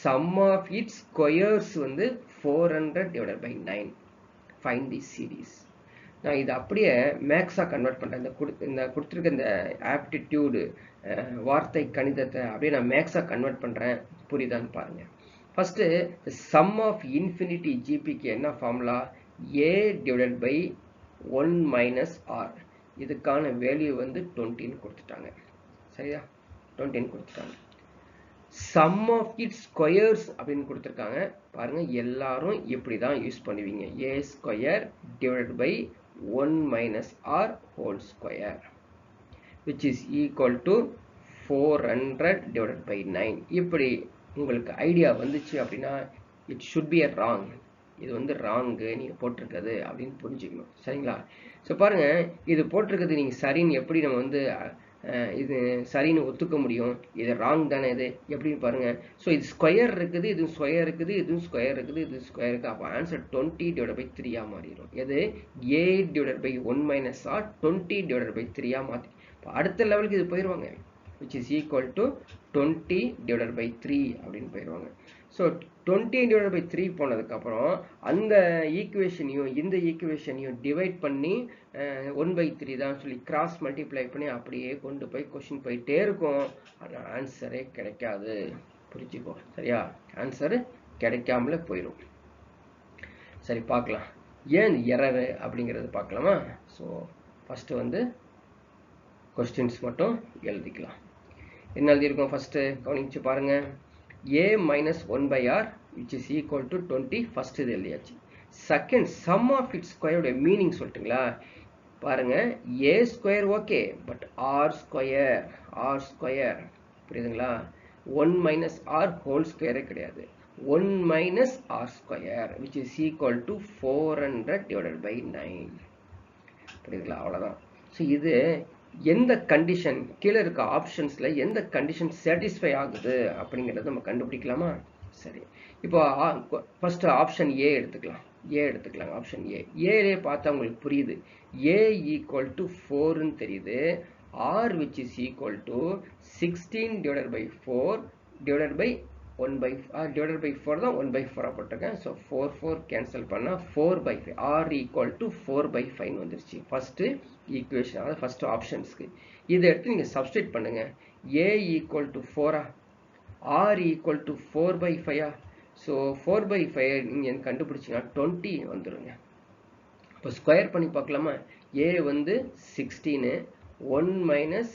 Sum of its squares வந்து 400 divided by 9. Find the series. நான் இதை அப்படியே மேக்ஸாக கன்வெர்ட் பண்ணுறேன். இந்த கொடுத்துருக்க இந்த ஆப்டிடியூடு வார்த்தை கணிதத்தை அப்படியே நான் மேக்ஸாக கன்வெர்ட் பண்ணுறேன். புரியுதான்னு பாருங்கள். ஃபஸ்ட்டு சம் ஆஃப் இன்ஃபினிட்டி ஜிபிக்கு என்ன formula, a divided by 1 minus r. இதுக்கான வேல்யூ வந்து 20ன்னு கொடுத்துட்டாங்க. சரியா? 20ன்னு கொடுத்துட்டாங்க. சம் ஆஃப் இட் ஸ்கொயர்ஸ் அப்படின்னு கொடுத்துருக்காங்க. பாருங்க, எல்லாரும் இப்படி தான் யூஸ் பண்ணுவீங்க. ஏ square divided by 1 minus r whole square, which is equal to 400 divided by 9. இப்படி உங்களுக்கு ஐடியா வந்துச்சு அப்படின்னா it should be a wrong. இது வந்து ராங்கு நீங்கள் போட்டிருக்கிறது அப்படின்னு புரிஞ்சுக்கணும். சரிங்களா? ஸோ பாருங்க, இது போட்டிருக்கிறது நீங்கள் சரின்னு எப்படி நம்ம வந்து இது சரின்னு ஒத்துக்க முடியும்? இது ராங் தானே? இது எப்படின்னு பாருங்க. ஸோ இது ஸ்கொயர் இருக்குது, இதுவும் ஸ்கொயர் இருக்குது, இதுவும் ஸ்கொயர் இருக்குது, இது ஸ்கொயர் இருக்குது. அப்போ ஆன்சர் 20 டிவைட் பை 3 மாறிடும். எது? a divide by 1 minus r 20 divide by 3 மாற்றி இப்போ அடுத்த லெவலுக்கு இது போயிடுவாங்க, which is equal to 20 divided by 3 அப்படின்னு போயிடுவாங்க. ஸோ 20 divided by 3 போனதுக்கப்புறம் அந்த ஈக்குவேஷனையும் இந்த ஈக்குவேஷனையும் டிவைட் பண்ணி 1/3 தான் சொல்லி கிராஸ் மல்டிப்ளை பண்ணி அப்படியே கொண்டு போய் கொஸ்டின் போயிட்டே இருக்கும். ஆனால் ஆன்சரே கிடைக்காது. புரிஞ்சுக்கோ, சரியா? ஆன்சரு கிடைக்காமலே போயிடும். சரி, பார்க்கலாம் ஏன் எரரு அப்படிங்கிறது பார்க்கலாமா? ஸோ ஃபஸ்ட்டு வந்து கொஸ்டின்ஸ் மட்டும் எழுதிக்கலாம். என்ன எழுதியிருக்கோம்? ஃபஸ்ட்டு கவனிச்சு பாருங்க. a minus 1 by r which is equal to 20. First இது எழுதியாச்சு. செகண்ட் சம் ஆஃப் இட்ஸ் ஸ்கொயரோட மீனிங் சொல்லிட்டுங்களா? பாருங்க, a square okay, but r square புரியுதுங்களா? 1 மைனஸ் ஆர் ஹோல் ஸ்கொயரே கிடையாது. 1 minus r square which is equal to 400 divided by 9. புரியுதுங்களா? அவ்வளோதான். So இது எந்த கண்டிஷன், கீழே இருக்க ஆப்ஷன்ஸ்ல எந்த கண்டிஷன் சாட்டிஸ்ஃபை ஆகுது அப்படிங்கிறத நம்ம கண்டுபிடிக்கலாமா? சரி, இப்போ ஃபர்ஸ்ட் ஆப்ஷன் ஏ எடுத்துக்கலாம். ஆப்ஷன் ஏலே பார்த்தா உங்களுக்கு புரியுது. a ஈக்குவல் டு 4ன்னு தெரியுது. r which is equal to 16 divided by 4 divided by 1 by divided by 4 தான் 1/4 போட்டிருக்கேன். ஸோ 4 கேன்சல் பண்ணால் 4/5. r ஈக்குவல் டு 4/5 வந்துருச்சு ஃபர்ஸ்ட் ஈக்குவேஷன், அதாவது ஃபர்ஸ்ட் ஆப்ஷன்ஸ்க்கு. இதை எடுத்து நீங்கள் சப்ஸ்டிட் பண்ணுங்க. a equal to 4 r equal to 4/5. So 4/5 நீங்கள் கண்டுபிடிச்சிங்கன்னா 20 வந்துடுங்க. இப்போ ஸ்கொயர் பண்ணி பார்க்கலாமா? a வந்து 16, 1 மைனஸ்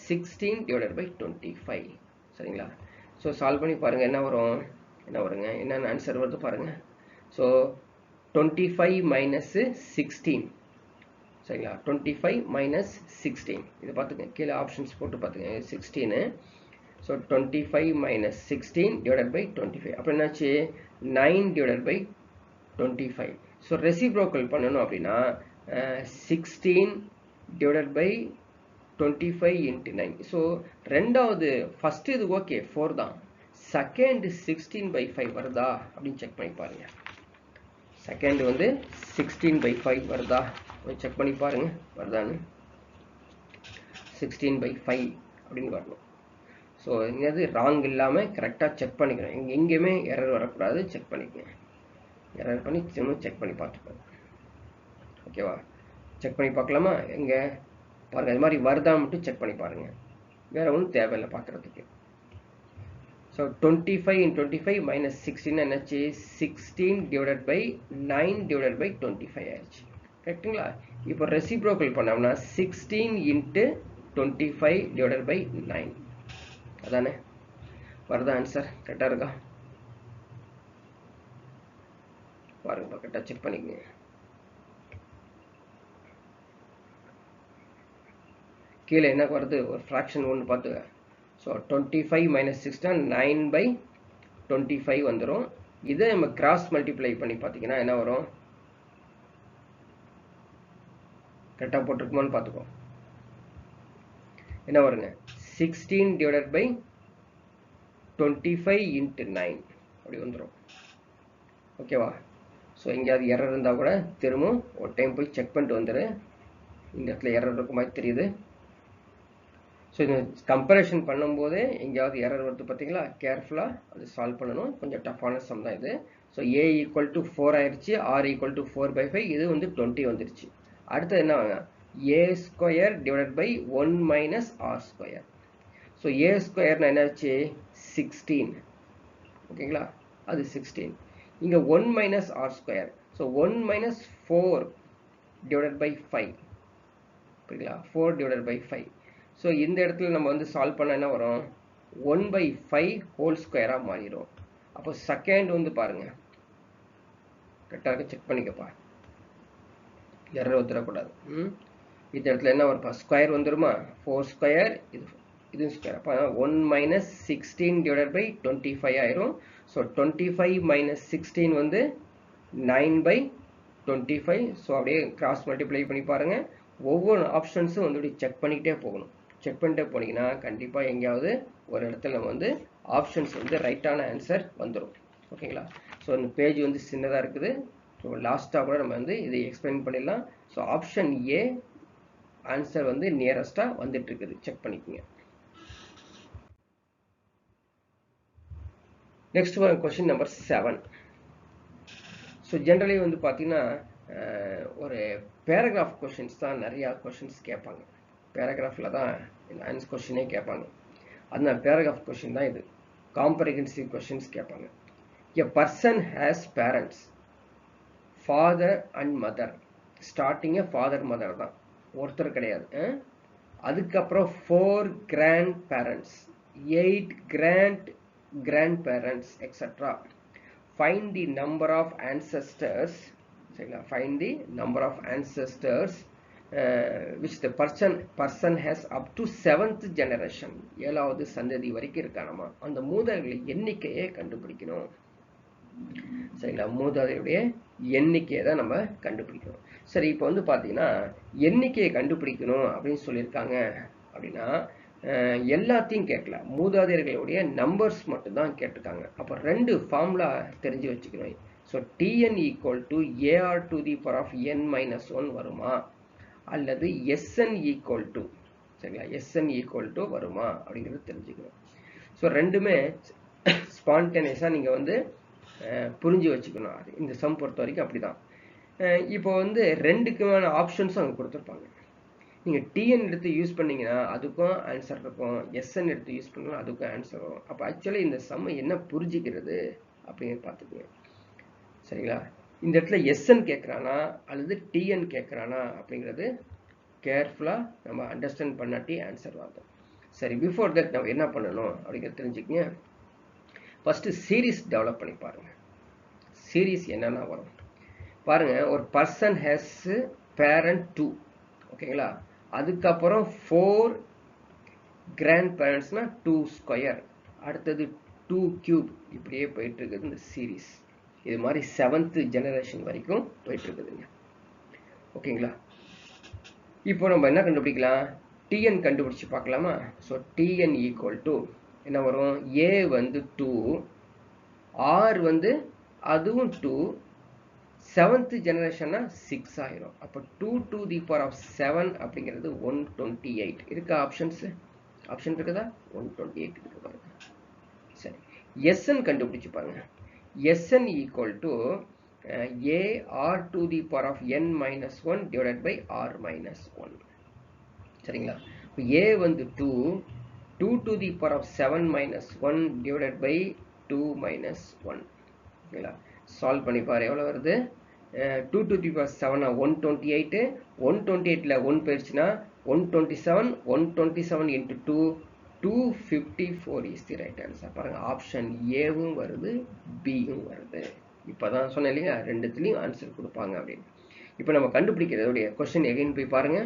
16 டிவைடட் பை 25. சரிங்களா? ஸோ சால்வ் பண்ணி பாருங்கள் என்ன வருங்க, என்னென்ன ஆன்சர் வருது பாருங்கள். So 25 minus 16. சரிங்களா? 25 மைனஸ் 16 இதை பார்த்துங்க, கீழே ஆப்ஷன்ஸ் போட்டு பார்த்துங்க. 16. So 25 minus 16 divided by 25. அப்போ என்னாச்சு? 9 டிவைடட் பை 25. ஸோ ரெசிப்ரோக்கல் பண்ணணும் அப்படின்னா 16 டிவைடட் பை 25 into 9. ஸோ ரெண்டாவது ஃபர்ஸ்ட் இது ஓகே 4 தான். செகண்ட் 16/5 வருதா அப்படின்னு செக் பண்ணி பாருங்க. செகண்ட் வந்து 16/5 வருதா செக் பண்ணி பாருங்க, வருதான்னு. 16/5 அப்படின்னு வரணும். ஸோ எங்கேயாவது ராங் இல்லாமல் கரெக்டாக செக் பண்ணிக்கிறேன். எங்கேயுமே எரர் வரக்கூடாது, செக் பண்ணிக்கங்க. எரர் பண்ணி திரும்ப செக் பண்ணி பார்த்துக்கோங்க. ஓகேவா? செக் பண்ணி பார்க்கலாமா? எங்கே பாருங்கள், இது மாதிரி வருதா மட்டும் செக் பண்ணி பாருங்கள், வேறு ஒன்றும் தேவையில்லை பார்க்குறதுக்கு. ஸோ 25 × 25 மைனஸ் 16 என்னாச்சு? 16 டிவைடட் பை 9 டிவைடட் பை 25 ஆயிடுச்சு. கரெக்டுங்களா? இப்போ ரெசிப்ரோக்கல் பண்ணோம்னா 16 × 25 டிவைடட் பை 9. அதானே வருதா ஆன்சர்? கரெக்டாக இருக்கா பாருங்க, கரெக்டாக செக் பண்ணிக்கங்க. கீழே என்ன வருது? ஒரு ஃப்ராக்ஷன் ஒன்று பார்த்துக்க. ஸோ 25 மைனஸ் 16 9/25 வந்துடும். இதை நம்ம கிராஸ் மல்டிப்ளை பண்ணி பார்த்தீங்கன்னா என்ன வரும்? கரெக்டாக போட்டிருக்குமான்னு பார்த்துக்கோ. என்ன வருங்க? 16 டிவைடட் பை 25 into 9 அப்படி வந்துடும். ஓகேவா? ஸோ எங்கேயாவது எரர் இருந்தால் கூட திரும்பவும் ஒரு டைம் போய் செக் பண்ணிட்டு வந்துடு. இந்த இடத்துல எரர் இருக்க மாதிரி தெரியுது. ஸோ இது கம்பேரிஷன் பண்ணும்போது எங்கேயாவது எரர் வருது பார்த்தீங்களா? கேர்ஃபுல்லாக அது சால்வ் பண்ணணும். கொஞ்சம் டஃப்பான சம் தான் இது. ஸோ a ஈக்குவல் டு 4 ஆயிடுச்சு, r ஈக்குவல் டு 4/5. இது வந்து 20 வந்துருச்சு. அடுத்து என்ன? a square divided by 1 minus r square. So a ஸ்கொயர்னா என்னாச்சு? 16. ஓகேங்களா? அது 16. இங்கே 1 minus r square. So 1 minus 4 divided by 5. புரியுங்களா? 4 டிவைடட் பை 5. ஸோ இந்த இடத்துல நம்ம வந்து சால்வ் பண்ண என்ன வரும்? 1/5 ஹோல் ஸ்கொயராக மாறிடும். அப்போ செகண்ட் வந்து பாருங்கள், கரெக்டாக செக் பண்ணிக்கப்பா. எரர் வந்துடக்கூடாது. இந்த இடத்துல என்ன வரும்? ஸ்கொயர் வந்துருமா? 4 ஸ்கொயர் இது ஸ்கொயர். அப்போ 1 மைனஸ் 16 டிவைடட் பை 25 ஆயிரும். ஸோ 25 மைனஸ் 16 வந்து 9/25. ஸோ அப்படியே கிராஸ் மல்டிப்ளை பண்ணி பாருங்க. ஒவ்வொரு ஆப்ஷன்ஸும் வந்து செக் பண்ணிக்கிட்டே போகணும். செக் பண்ணிட்டே போனீங்கன்னா கண்டிப்பாக எங்கேயாவது ஒரு இடத்துல நம்ம வந்து ஆப்ஷன்ஸ் வந்து ரைட்டான ஆன்சர் வந்துடும். ஓகேங்களா? ஸோ இந்த பேஜ் வந்து சின்னதாக இருக்குது. ஸோ லாஸ்ட்டாக கூட நம்ம வந்து இதை எக்ஸ்பிளைன் பண்ணிடலாம். ஸோ ஆப்ஷன் ஏ ஆன்சர் வந்து நியரஸ்டாக வந்துட்டு இருக்குது. செக் பண்ணிக்கோங்க. நெக்ஸ்ட் வர கொஸ்டின் நம்பர் 7. ஸோ ஜென்ரலி வந்து பார்த்தீங்கன்னா ஒரு பேராகிராஃப் கொஷின்ஸ் தான் நிறையா கொஷின்ஸ் கேட்பாங்க. பேராகிராஃபில் தான் ஆன்சர் கொஷினே கேட்பாங்க. அந்த பேராகிராஃப் கொஷின் தான் இது. காம்ப்ரிஹென்சிவ் கொஷின்ஸ் கேட்பாங்க. A person has parents, father and mother. ஸ்டார்டிங்கே ஃபாதர் மதர் தான், ஒருத்தர் கிடையாது. அதுக்கப்புறம் 4 grandparents, 8 grandparents etcetera. Find the number of ancestors. Find the number of ancestors which the person has up to 7th generation. 7வது சந்ததி வரைக்கும் இருக்கானமா. அந்த மூதாதையர்களின் எண்ணிக்கையை கண்டுபிடிக்கணும். சரிங்களா? மூதாதையருடைய எண்ணிக்கையை தான் நம்ம கண்டுபிடிக்கணும். சரி, இப்போ வந்து பார்த்தீங்கன்னா எண்ணிக்கையை கண்டுபிடிக்கணும் அப்படின்னு சொல்லியிருக்காங்க. அப்படின்னா எல்லாத்தையும் கேட்கல, மூதாதையர்களுடைய நம்பர்ஸ் மட்டும்தான் கேட்டிருக்காங்க. அப்போ 2 ஃபார்முலா தெரிஞ்சு வச்சுக்கணும். So tn equal to AR to the power of n-1 வருமா, அல்லது sn ஈக்குவல் டு, சரிங்களா, sn ஈக்குவல் டு வருமா அப்படிங்கிறது தெரிஞ்சுக்கணும். ஸோ ரெண்டுமே ஸ்பான்டேனியஸாக நீங்கள் வந்து புரிஞ்சு வச்சுக்கணும். இந்த சம் பொறுத்த வரைக்கும் அப்படி தான். இப்போ வந்து 2க்குமான ஆப்ஷன்ஸும் அங்கே கொடுத்துருப்பாங்க. நீங்கள் டிஎன் எடுத்து யூஸ் பண்ணீங்கன்னா அதுக்கும் ஆன்சர் இருக்கும், எஸ்என் எடுத்து யூஸ் பண்ணாலும் அதுக்கும் ஆன்சர் வரும். அப்போ ஆக்சுவலி இந்த சம்மை என்ன புரிஞ்சுக்கிறது அப்படின்னு பார்த்துக்குங்க. சரிங்களா? இந்த இடத்துல எஸ்என் கேட்குறானா அல்லது டிஎன் கேட்குறானா அப்படிங்கிறது கேர்ஃபுல்லாக நம்ம அண்டர்ஸ்டாண்ட் பண்ணாட்டி ஆன்சர் வரும். சரி, பிஃபோர் தட் நம்ம என்ன பண்ணணும் அப்படிங்கிறது தெரிஞ்சுக்கங்க. ஃபஸ்ட்டு சீரீஸ் டெவலப் பண்ணி பாருங்கள். சீரீஸ் என்னென்னா வரும் பாருங்கள். ஒரு பர்சன் ஹேஸ் பேரண்ட் 2, ஓகேங்களா. அதுக்கப்புறம் 4 கிராண்ட் பேரண்ட்ஸ்னா 2 ஸ்கொயர், அடுத்தது 2 கியூப், இப்படியே போயிட்டு இருக்குது இந்த சீரீஸ். இது மாதிரி 7th ஜெனரேஷன் வரைக்கும் போயிட்டு இருக்குதுங்க. ஓகேங்களா? இப்போ நம்ம என்ன கண்டுபிடிக்கலாம்? டிஎன் கண்டுபிடிச்சு பார்க்கலாமா? ஸோ டிஎன் ஈக்குவல் டு என்ன வரும்? ஏ வந்து 2, ஆர் வந்து அதுவும் 2, 7th ஜெனரேஷன்னா 6 ஆயிரும். அப்போ 2 to the power of 7 அப்படிங்கிறது 128 இருக்கா? ஆப்ஷன் இருக்குதா? 128 இருக்கு பாருங்க. சரி, எஸ்என் கண்டுபிடிச்சு பாருங்க. S n equal to a r to the power of n-1 divided by r-1. சரிங்களா? ஏ வந்து 2 to the power of 7-1 divided by 2-1. ஓகேங்களா? சால்வ் பண்ணி பாரு, எவ்வளோ வருது? 2 to the power 7 128. 128ல் 1 போயிடுச்சுன்னா 127. 127 into 2 254 is the right answer. பாருங்க, ஆப்ஷன் ஏவும் வருது, பியும் வருது. இப்போ தான் சொன்னேன் இல்லையா, ரெண்டுத்துலேயும் ஆன்சர் கொடுப்பாங்க அப்படின்னு. இப்போ நம்ம கண்டுபிடிக்கிறதுடைய கொஸ்டின் எகைன் போய் பாருங்க.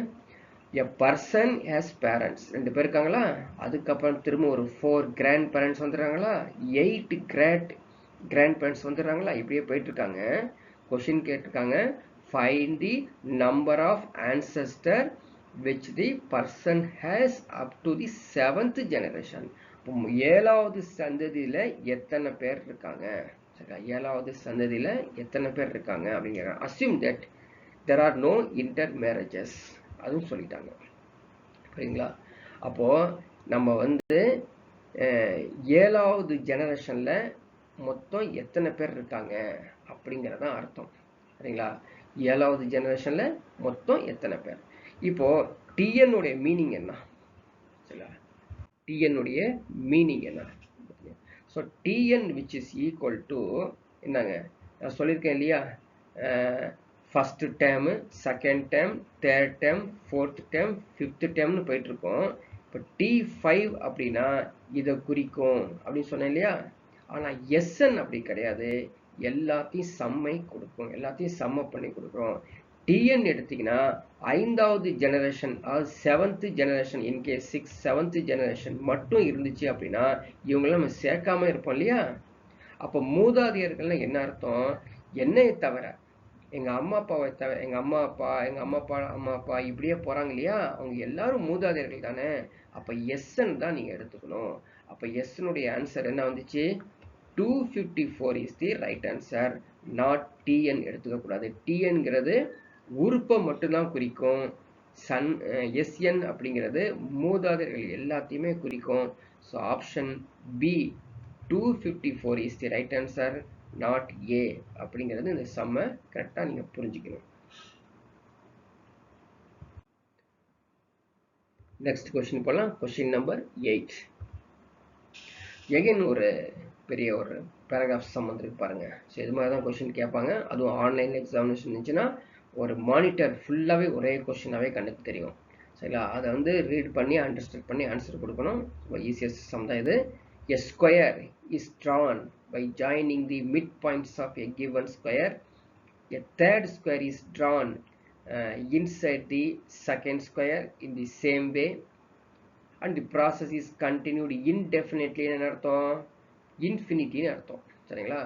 எ பர்சன் ஹேஸ் பேரண்ட்ஸ், 2 பேர் இருக்காங்களா. அதுக்கப்புறம் திரும்ப ஒரு 4 கிராண்ட் பேரண்ட்ஸ் வந்துடுறாங்களா, 8 கிராண்ட் பேரண்ட்ஸ் வந்துடுறாங்களா, இப்படியே போயிட்டு இருக்காங்க. கொஸ்டின் கேட்டிருக்காங்க, find the number of ancestor which the person has up to the 7th generation. 7வது சந்ததியில எத்தனை பேர் இருக்காங்க? சரிங்களா? 7வது சந்ததியில எத்தனை பேர் இருக்காங்க அப்படிங்கிற assume that there are no intermarriages அதுவும் சொல்லிட்டாங்க. சரிங்களா? அப்போ நம்ம வந்து 7வது ஜெனரேஷன்ல மொத்தம் எத்தனை பேர் இருக்காங்க அப்படிங்கிறதான் அர்த்தம். சரிங்களா? 7வது ஜெனரேஷன்ல மொத்தம் எத்தனை பேர். இப்போ டிஎன் உடைய மீனிங் என்ன? சரிங்களா? டிஎன் உடைய மீனிங் என்ன? So T N which is equal to என்னங்க, நான் சொல்லியிருக்கேன் இல்லையா, first term, second term, third term, fourth term, fifth டேர்ம்னு போயிட்டுருக்கோம். இப்போ T5 அப்படின்னா இதை குறிக்கும் அப்படின்னு சொன்னேன் இல்லையா. ஆனால் எஸ்என் அப்படி கிடையாது, எல்லாத்தையும் சம்மை கொடுக்கும், எல்லாத்தையும் சம்ம பண்ணி கொடுக்குறோம். tn எடுத்தீங்கன்னா ஐந்தாவது ஜெனரேஷன், அதாவது 7th generation, in case 7th generation மட்டும் இருந்துச்சு அப்படின்னா இவங்களை நம்ம சேர்க்காம இருப்போம் இல்லையா? அப்போ மூதாதையர்கள்னா என்ன அர்த்தம்? என்னையை தவிர எங்க அம்மா அப்பாவை தவிர, எங்க அம்மா அப்பா இப்படியே போறாங்க இல்லையா, அவங்க எல்லாரும் மூதாதையர்கள் தானே. அப்ப எஸ்ன்னு தான் நீங்க எடுத்துக்கணும். அப்ப எஸ்னுடைய ஆன்சர் என்ன வந்துச்சு? 254 is the right answer. Not TN எடுத்துக்க கூடாது. டிஎன்ங்கிறது உறுப்பை மட்டும்தான் குறிக்கும். எஸ்என் அப்படிங்கிறது மூதாதையர்கள் எல்லாத்தையுமே குறிக்கும். So option B 254 is the right answer, not A அப்படிங்கிறது இந்த சம்மை கரெக்டாக நீங்கள் புரிஞ்சுக்கணும். நெக்ஸ்ட் கொஸ்டின் போகலாம். Question number 8. எகைன் ஒரு பெரிய ஒரு பேராகிராஃப் சம் வந்துருக்கு பாருங்க. ஸோ இது மாதிரி தான் கொஸ்டின் கேட்பாங்க. அதுவும் ஆன்லைன் எக்ஸாமினேஷன் இருந்துச்சுன்னா ஒரு மானிட்டர் ஃபுல்லாகவே ஒரே கொஸ்டினாகவே கண்ணுக்கு தெரியும். சரிங்களா? அதை வந்து ரீட் பண்ணி அண்டர்ஸ்டாண்ட் பண்ணி ஆன்சர் கொடுக்கணும். ஈஸியஸ்ட் சம் தான் இது. A square is drawn by joining the midpoints of a given square. A third square is drawn inside the second square in the same way, and the process is continued indefinitely. என்ன அர்த்தம்? Infinity ன்னு அர்த்தம். சரிங்களா?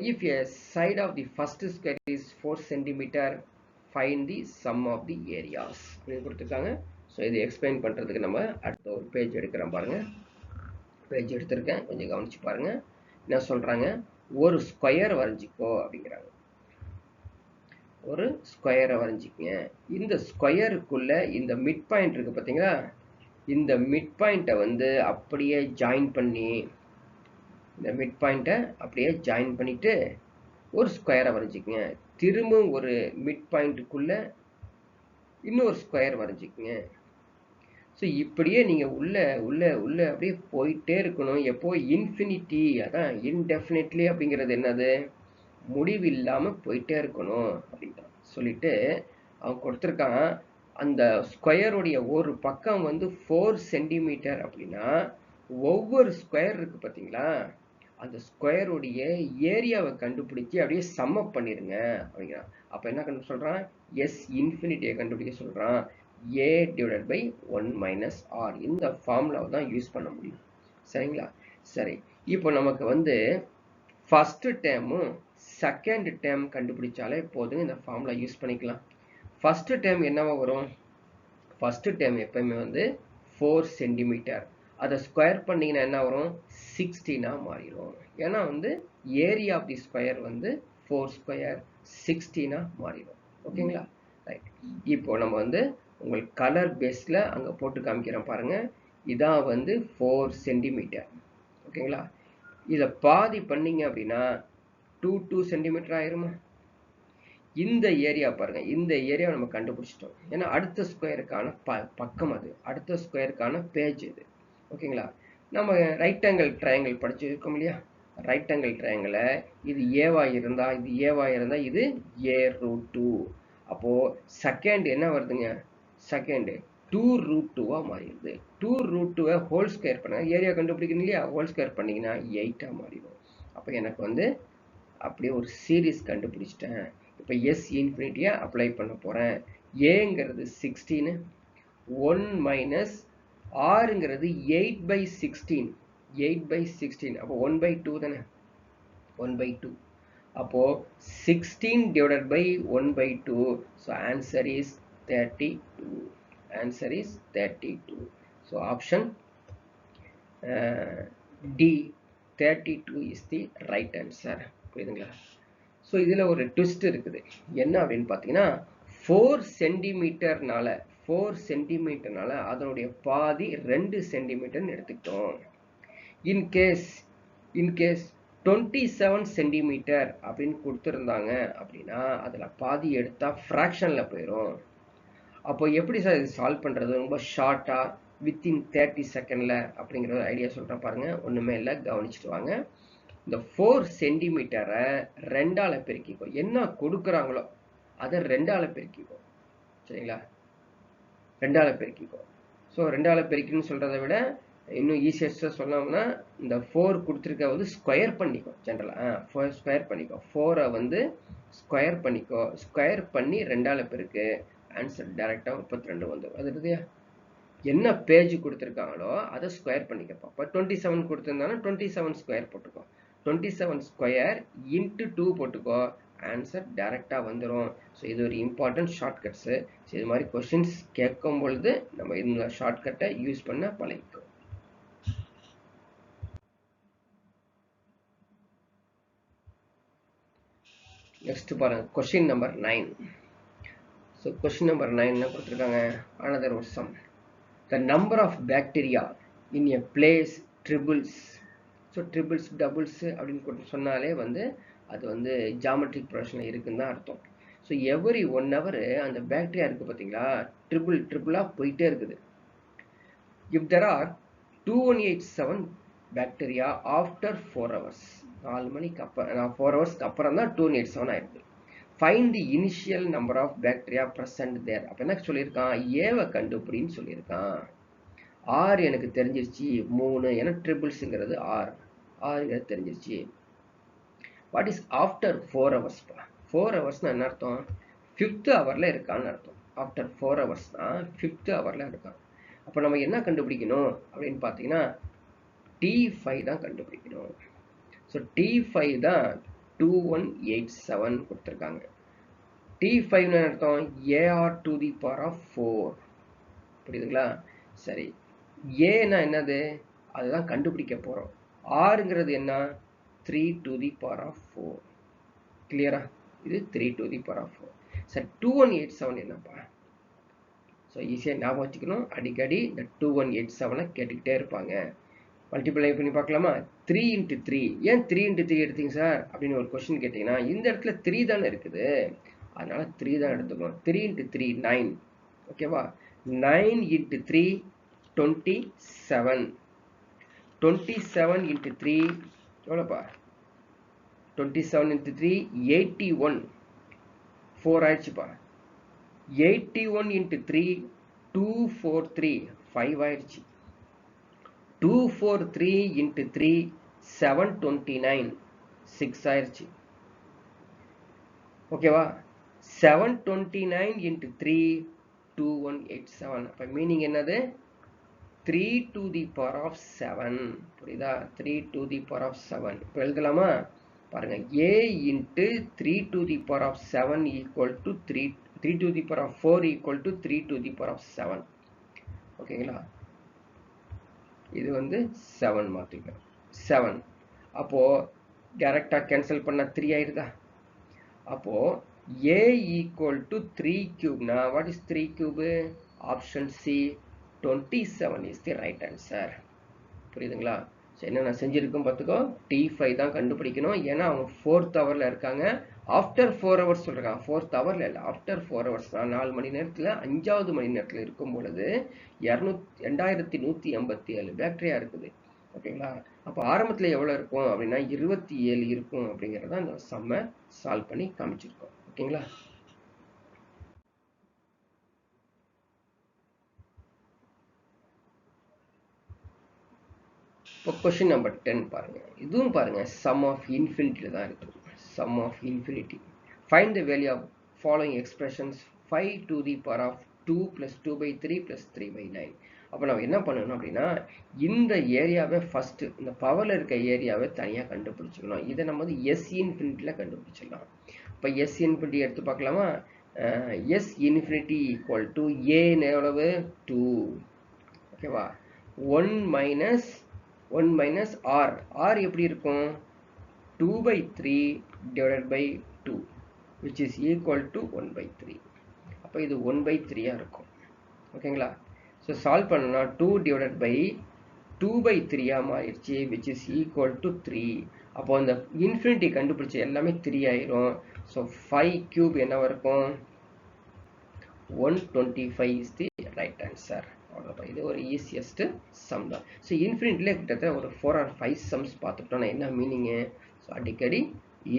If a side of the first square is 4 cm, find the sum of the areas. அப்படின்னு கொடுத்துருக்காங்க. So இது explain பண்ணுறதுக்கு நம்ம அடுத்த ஒரு பேஜ் எடுக்கிறோம் பாருங்க. பேஜ் எடுத்திருக்கேன், கொஞ்சம் கவனிச்சு பாருங்க. என்ன சொல்றாங்க? ஒரு ஸ்கொயர் வரைஞ்சிக்கோ அப்படிங்கிறாங்க. ஒரு ஸ்கொயரை வரைஞ்சிக்கங்க. இந்த ஸ்கொயருக்குள்ள இந்த மிட் பாயிண்ட் இருக்கு பார்த்தீங்களா? இந்த மிட் பாயிண்ட்டை வந்து அப்படியே ஜாயின் பண்ணி, இந்த மிட் பாயிண்ட்டை அப்படியே ஜாயின் பண்ணிட்டு ஒரு ஸ்கொயரை வரைஞ்சிக்கங்க. திரும்பவும் ஒரு மிட் பாயிண்ட்டுக்குள்ள இன்னொரு ஸ்கொயர் வரைஞ்சிக்கங்க. ஸோ இப்படியே நீங்கள் உள்ள அப்படியே போயிட்டே இருக்கணும். எப்போ? இன்ஃபினிட்டி, அதான் இன்டெஃபினெட்லி அப்படிங்கிறது என்னது? முடிவு இல்லாமல் போயிட்டே இருக்கணும் அப்படின்னு சொல்லிட்டு அவன் கொடுத்துருக்கான். அந்த ஸ்கொயருடைய ஒரு பக்கம் வந்து 4 சென்டிமீட்டர் அப்படின்னா ஒவ்வொரு ஸ்கொயர் இருக்கு பார்த்தீங்களா, அந்த ஸ்கொயருடைய ஏரியாவை கண்டுபிடிச்சி அப்படியே சம்மப் பண்ணிடுங்க அப்படிங்கிறான். அப்போ என்ன கண்டு சொல்கிறான்? எஸ் இன்ஃபினிட்டியை கண்டுபிடிக்க சொல்கிறான். a divided by 1 minus r. இந்த ஃபார்முலாவை தான் யூஸ் பண்ண முடியும். சரிங்களா? சரி, இப்போ நமக்கு வந்து ஃபர்ஸ்ட் டேர்மும் செகண்ட் டேர்ம் கண்டுபிடிச்சாலே போதும். இந்த ஃபார்முலா யூஸ் பண்ணிக்கலாம். ஃபர்ஸ்ட் டேர்ம் என்னவா வரும்? ஃபர்ஸ்ட் டேர்ம் எப்பயுமே வந்து 4 சென்டிமீட்டர். அதை ஸ்கொயர் பண்ணிங்கன்னா என்ன வரும்? 16 மாறிடும். ஏன்னா வந்து ஏரியா ஆஃப் தி ஸ்கொயர் வந்து 4 ஸ்கொயர் 16 மாறிடும். ஓகேங்களா? ரைட். இப்போ நம்ம வந்து உங்களுக்கு கலர் பேஸில் அங்கே போட்டு காமிக்கிறேன் பாருங்க. இதான் வந்து 4 சென்டிமீட்டர். ஓகேங்களா? இதை பாதி பண்ணீங்க அப்படின்னா 2 சென்டிமீட்டர் ஆயிருமா? இந்த ஏரியா பாருங்க, இந்த ஏரியாவை நம்ம கண்டுபிடிச்சிட்டோம். ஏன்னா அடுத்த ஸ்கொயருக்கான பக்கம் அது, அடுத்த ஸ்கொயருக்கான பேஜ் இது. ஓகேங்களா? நம்ம ரைட் ஆங்கிள் ட்ரையாங்கிள் படிச்சிருக்கோம் இல்லையா? ரைட் ஆங்கிள் ட்ரையாங்கிளை இது ஏவா இருந்தா இது a√2. அப்போ செகண்ட் என்ன வருதுங்க? செகண்ட் 2√2 மாறிடுது. 2√2 ஹோல் ஸ்கொயர் பண்ண ஏரியா கண்டுபிடிக்கணும் இல்லையா? ஹோல் ஸ்கொயர் பண்ணீங்கன்னா 8 மாறிடும். அப்போ எனக்கு வந்து அப்படியே ஒரு சீரீஸ் கண்டுபிடிச்சிட்டேன். இப்போ எஸ் இன்ஃபினிட்டியை அப்ளை பண்ண போகிறேன். ஏங்கிறது 16, 1 மைனஸ் ஆருங்கிறது 8/16. 8/16 அப்போ 1/2 தானே? 1/2. அப்போ 16 divided by 1/2. So answer is 32. Answer is 32. So option D 32 is the right answer. புரியுதுங்களா? ஸோ இதில் ஒரு ட்விஸ்ட் இருக்குது. என்ன அப்படின்னு பார்த்தீங்கன்னா 4 சென்டிமீட்டர்னால அதனுடைய பாதி 2 சென்டிமீட்டர்னு எடுத்துக்கிட்டோம். இன்கேஸ் 27 சென்டிமீட்டர் அப்படின்னு கொடுத்துருந்தாங்க அப்படின்னா அதில் பாதி எடுத்தால் ஃப்ராக்ஷனில் போயிடும். அப்போ எப்படி சார் இது சால்வ் பண்ணுறது? ரொம்ப ஷார்ட்டாக வித்தின் 30 செகண்டில் அப்படிங்கிற ஒரு ஐடியா சொல்கிறேன் பாருங்கள். ஒன்றுமே இல்லை, கவனிச்சுட்டு வாங்க. இந்த 4 சென்டிமீட்டரை 2ஆல் பெருக்கிக்கோ. என்ன கொடுக்குறாங்களோ அதை 2ஆல் பெருக்கிக்கோ. சரிங்களா? 2ஆல் பெருக்கிக்கோ. ஸோ 2ஆல் பெருக்கின்னு சொல்கிறத விட இன்னும் ஈஸியஸ்டாக சொன்னோம்னா இந்த 4 கொடுத்துருக்க வந்து ஸ்கொயர் பண்ணிக்கோ. ஜென்ரலாக 4 ஸ்கொயர் பண்ணிக்கோ. 4 வந்து ஸ்கொயர் பண்ணிக்கோ, ஸ்கொயர் பண்ணி 2ஆல பெருக்கு, ஆன்சர் டைரக்டா 32 வந்துடும். அது இல்லையா, என்ன பேஜ் கொடுத்துருக்காங்களோ அதை ஸ்கொயர் பண்ணிக்கப்போ. இப்போ 27 கொடுத்துருந்தாலும் 27 ஸ்கொயர் போட்டுக்கோ, 27 ஸ்கொயர் இன்ட்டு 2 போட்டுக்கோ, ஆன்சர் டைரக்டா வந்துடும். ஸோ இது ஒரு இம்பார்ட்டன்ட் ஷார்ட்கட்ஸு. ஸோ இது மாதிரி கொஸ்டின்ஸ் கேட்கும் பொழுது நம்ம இந்த ஷார்ட்கட்டை யூஸ் பண்ண பழகிக்கோ. நெக்ஸ்ட் பாருங்க, கொஸ்டின் நம்பர் 9. ஸோ கொஸ்டின் நம்பர் 9 என்ன கொடுத்துருக்காங்க, அனதர் ஒரு சம். The number of bacteria in a place triples. ஸோ ட்ரிபிள்ஸ் டபுள்ஸ் அப்படின்னு சொன்னாலே வந்து அது வந்து ஜாமெட்ரிக் ப்ரொக்ரஷனில் இருக்குன்னு தான் அர்த்தம். ஸோ எவ்ரி 1 hour அந்த பேக்டீரியா இருக்குது பார்த்தீங்களா, ட்ரிபிளாக போயிட்டே இருக்குது. If there are 2187 bacteria after 4 hours, 4 மணிக்கு அப்புறம் 4 ஹவர்ஸ்க்கு அப்புறம் தான் 2187 ஆயிருக்கு. Find the initial number of bacteria present there. அப்போ என்ன சொல்லியிருக்கான், ஏவை கண்டுபிடின்னு சொல்லியிருக்கான். ஆர் எனக்கு தெரிஞ்சிருச்சு 3, ஏன்னா ட்ரிபிள்ஸுங்கிறது ஆறுங்கிறது தெரிஞ்சிருச்சு. What is after 4 hours? 4 ஹவர்ஸ்னா என்ன அர்த்தம், 5th ஹவரில் இருக்கான்னு அர்த்தம். ஆஃப்டர் 4 ஹவர்ஸ்னா 5th ஹவரில் இருக்கான். அப்போ நம்ம என்ன கண்டுபிடிக்கணும் அப்படின்னு பார்த்தீங்கன்னா T5 தான் கண்டுபிடிக்கணும். ஸோ T5 தான் 2187 கொடுத்துருக்காங்க. T5 அர்த்தம் AR to the power of 4. புரியுதுங்களா? சரி, ஏன்னா என்னது, அதுதான் கண்டுபிடிக்க போறோம். ஆறுங்கிறது என்ன, 3 to the power of 4. கிளியரா, இது 3 to the power of 4. சரி, 2187 என்னப்பா? ஸோ ஈஸியாக ஞாபகம் வச்சுக்கணும், அடிக்கடி இந்த 2187 கேட்டுக்கிட்டே இருப்பாங்க. மல்டிப்ளை பண்ணி பார்க்கலாமா, 3 into 3. ஏன் 3 into 3 எடுத்தீங்க சார் அப்படின்னு ஒரு கொஸ்டின் கேட்டிங்கன்னா, இந்த இடத்துல 3 தானே இருக்குது, அதனால 3 தான் எடுத்துக்கணும். 3 into 3 9. ஓகேவா, 9 into 3 27. 27 into 3 எவ்வளோப்பா, 27 into 3 81. 4 ஆயிடுச்சுப்பா. 81 into 3 243, 5 ஆயிடுச்சு. 243 into 3 729, 6 ஆயிடுச்சு. ஓகேவா, 729 into 3 2187. அப்போ மீனிங் என்னது, 3 to the power of 7. புரியுதா, 3 to the power of 7. இப்போ எழுதலாமா பாருங்க, a into 3 to the power of 7 equal to 3 to the power of 4 equal to 3 to the power of 7. ஓகேங்களா, இது வந்து 7 மாற்றிக்கலாம், 7. அப்போ டைரக்டா கேன்சல் பண்ண 3 ஆயிருதா. அப்போ a equal to 3 cube na, what is 3 cube? Option C, 27 is the right answer. புரியுதுங்களா? So என்ன நான் செஞ்சிருக்கேன் பார்த்துக்கோ, T5 தான் கண்டுபிடிக்கணும். ஏன்னா அவங்க 4th ஹவரில் இருக்காங்க. ஆஃப்டர் 4 ஹவர்ஸ் சொல்கிறாங்க, 4th ஹவரில் இல்லை, ஆஃப்டர் 4 ஹவர்ஸ் தான். 4 மணி நேரத்தில் 5வது மணி நேரத்தில் இருக்கும் பொழுது 2187 பேக்டீரியா இருக்குது. ஓகேங்களா, அப்போ ஆரம்பத்தில் எவ்வளோ இருக்கும் அப்படின்னா 27 இருக்கும் அப்படிங்கிறத அந்த சம்மை சால்வ் பண்ணி காமிச்சிருக்கோம். ஓகேங்களா, இப்போ கொஸ்டின் நம்பர் 10 பாருங்க. இதுவும் பாருங்க சம் ஆஃப் இன்ஃபினிட்டில தான் இருக்கு. Sum of infinity. Find the value of following expressions 5 to the power of 2 plus 2 by 3 plus 3 by 9. அப்போ நம்ம என்ன பண்ணணும் அப்படின்னா, இந்த ஏரியாவை ஃபர்ஸ்ட், இந்த பவர்ல இருக்க ஏரியாவை தனியாக கண்டுபிடிச்சிக்கணும். இதை நம்ம வந்து எஸ் இன்ஃபினிட்டியில் கண்டுபிடிச்சிடலாம். இப்போ எஸ் இன்ஃபினிட்டி எடுத்து பார்க்கலாமா. எஸ் இன்ஃபினிட்டி ஈக்குவல் டு ஏன்னு எவ்வளவு, 2. ஓகேவா, 1 minus r. r எப்படி இருக்கும், 2 by 3 divided by 2 which is equal to 1 by 3. அப்போ இது 1 by 3 இருக்கும். ஓகேங்களா, ஸோ சால்வ் பண்ணா 2 divided by 2 by 3 மாறிடுச்சு which is equal to 3. அப்போ அந்த இன்ஃபினிட்டி கண்டுபிடிச்ச எல்லாமே 3 ஆயிரும். ஸோ 5 cube என்னவா இருக்கும், 125 is the right answer. அவ்வளோதான், இது ஒரு ஈஸியஸ்ட் சம் தான். ஸோ இன்ஃபினிட்டிலே கிட்டத்தட்ட ஒரு 4 or 5 சம்ஸ் பார்த்துட்டோம்னா என்ன மீனிங்கு, ஸோ அடிக்கடி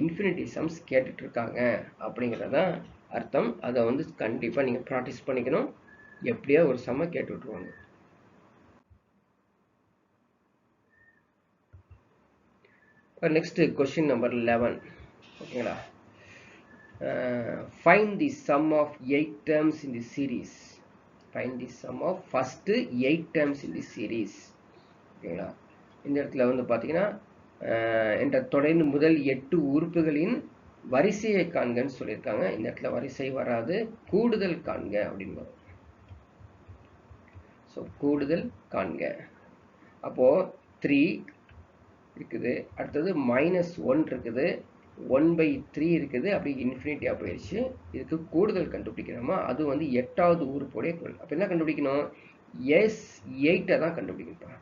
இன்ஃபினிட்டி சம்ஸ் கேட்டுட்டு இருக்காங்க அப்படிங்கிறதான் அர்த்தம். அதை வந்து கண்டிப்பாக நீங்கள் ப்ராக்டிஸ் பண்ணிக்கணும். எப்படியோ ஒரு சம்மை கேட்டு விட்ருவாங்க. Next question number 11. ஓகேங்களா, find the sum of 8 terms in the series. Find the sum of first 8 terms in the series. ஓகேங்களா, இந்த இடத்துல வந்து பார்த்தீங்கன்னா என்ற தொடரின் முதல் 8 உறுப்புகளின் வரிசையை காண்கன்னு சொல்லியிருக்காங்க. இந்த இடத்துல வரிசை வராது, கூடுதல் காண்க அப்படின்னு வரும். ஸோ கூடுதல் காண்க. அப்போ 3 இருக்குது, அடுத்தது -1 இருக்குது, 1/3 இருக்குது, அப்படி இன்ஃபினிட்டியாக போயிடுச்சு. இதுக்கு கூடுதல் கண்டுபிடிக்கணுமா, அது வந்து 8வது உறுப்புடைய கூடுதல். அப்போ என்ன கண்டுபிடிக்கணும், S8 தான் கண்டுபிடிக்கணும்.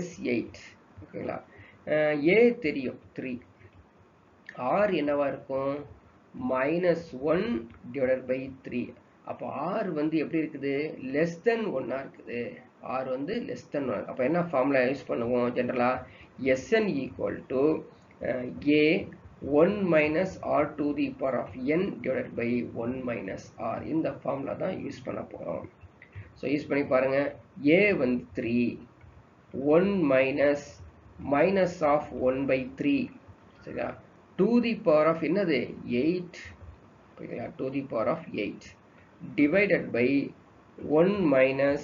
S8 ஓகேங்களா. A தெரியும் 3, R என்னவா இருக்கும் -1/3. அப்போ R வந்து எப்படி இருக்குது, லெஸ் தென் 1 இருக்குது. R வந்து லெஸ் தென் 1. அப்போ என்ன ஃபார்முலா யூஸ் பண்ணுவோம் ஜென்ரலா, Sn equal to A 1 - R to the power of n divided by 1 - R. இந்த ஃபார்முலா தான் யூஸ் பண்ண போகிறோம். ஸோ யூஸ் பண்ணி பாருங்க. A வந்து 3, 1 minus of 1/3 சரியா, to the power of என்னது 8 ஓகேங்களா, to the power of 8 divided by 1 minus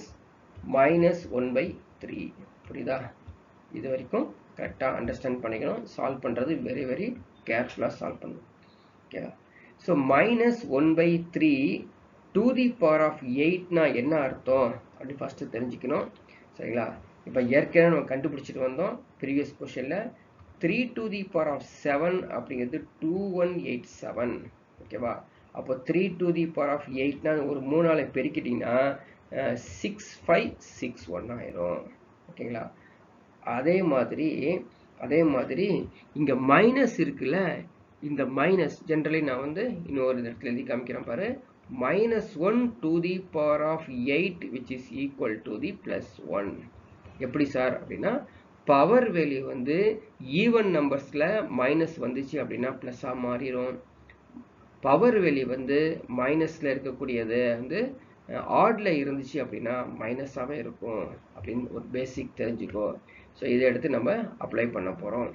1/3. புரியுதா, இது வரைக்கும் கரெக்டாக அண்டர்ஸ்டாண்ட் பண்ணிக்கணும். சால்வ் பண்ணுறது வெரி வெரி கேர்ஃபுல்லாக சால்வ் பண்ணணும். ஓகேவா. So -1/3 to the power of 8னா என்ன அர்த்தம் அப்படி ஃபஸ்ட்டு தெரிஞ்சுக்கணும். சரிங்களா. இப்போ ஏற்கனவே நம்ம கண்டுபிடிச்சிட்டு வந்தோம் previous கொஷனில். 3 to the power of 7 அப்படிங்கிறது 2187. ஓகேவா. அப்போ 3 to the power of 8னா ஒரு 3ஆல் பெருக்கிட்டிங்கன்னா 6561 ஆயிரும். ஓகேங்களா. அதே மாதிரி இங்கே மைனஸ் இருக்குல்ல, இந்த மைனஸ் ஜென்ரலி நான் வந்து இன்னொரு இடத்துல எழுதி காமிக்கிறேன் பாரு. -1 to the power of 8 which is equal to the +1. எப்படி சார் அப்படின்னா, பவர் வேல்யூ வந்து ஈவன் நம்பர்ஸில் மைனஸ் வந்துச்சு அப்படின்னா ப்ளஸ்ஸாக மாறிடும். பவர் வேல்யூ வந்து மைனஸில் இருக்கக்கூடியது வந்து ஆட்ல இருந்துச்சு அப்படின்னா மைனஸாகவே இருக்கும் அப்படின்னு ஒரு பேசிக் தெரிஞ்சுக்கோ. ஸோ இதை எடுத்து நம்ம அப்ளை பண்ண போகிறோம்.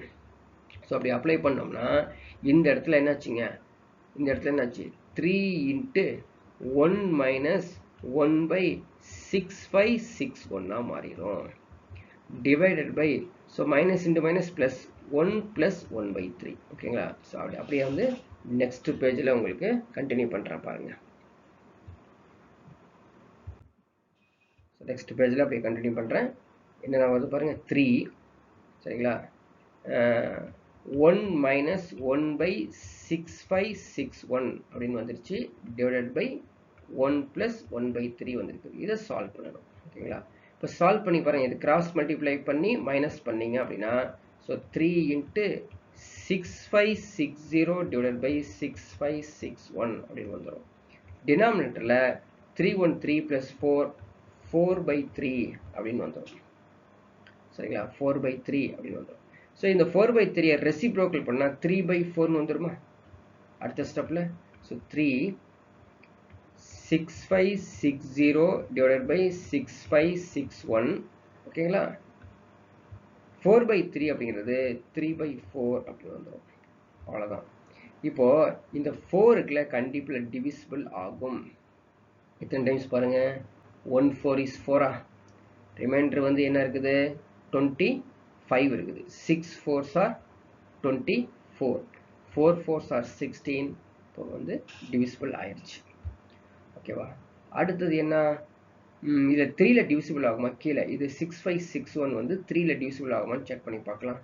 ஸோ அப்படி அப்ளை பண்ணோம்னா இந்த இடத்துல என்னாச்சுங்க, இந்த இடத்துல என்னாச்சு 3 × 1 - 1/6561 மாறிடும். Divided by, so minus into minus plus 1 + 1/3. ஓகேங்களா. ஸோ அப்படியே வந்து நெக்ஸ்ட் பேஜில் உங்களுக்கு கண்டினியூ பண்ணுறேன் பாருங்க. ஸோ நெக்ஸ்ட் பேஜில் அப்படியே கண்டினியூ பண்ணுறேன். என்னென்ன வருது பாருங்க. 3 சரிங்களா, 1 - 1/6561 அப்படின்னு வந்துருச்சு. டிவைடட் பை 1 + 1/3 வந்துருக்கு. இதை சால்வ் பண்ணணும். ஓகேங்களா. இப்போ சால்வ் பண்ணி பாருங்கள். இது கிராஸ் மல்டிப்ளை பண்ணி மைனஸ் பண்ணீங்க அப்படின்னா, ஸோ 3 × 6560 டிவைடட் பை 6561 அப்படின்னு வந்துடும். டினாமினேட்டரில் 313 + 4 4/3 அப்படின்னு வந்துடும். சரிங்களா, 4/3 அப்படின்னு வந்துடும். ஸோ இந்த 4/3 ரெசிப்ரோக்கல் பண்ணால் 3/4 வந்துடுமா அடுத்த ஸ்டெப்பில். ஸோ 3 6560 டிவைடட் பை 6561 ஓகேங்களா. 4/3 அப்படிங்கிறது 3/4 அப்படி வந்துடும். அவ்வளோதான். இப்போ இந்த 4க்குள்ள கண்டிப்பாக டிவிசிபிள் ஆகும். எத்தனை டைம்ஸ் பாருங்க, 1 4 is 4. ரிமைண்டர் வந்து என்ன இருக்குது 25 இருக்குது. 6 4s are 24, 4 4s are 16. இப்போ வந்து டிவிசிபிள் ஆயிடுச்சு. ஓகேவா. அடுத்தது என்ன, இதை 3ல டிவிசிபிள் ஆகுமா கீழே, இது 6561 வந்து 3ல டிவிசிபிள் ஆகுமான்னு செக் பண்ணி பார்க்கலாம்.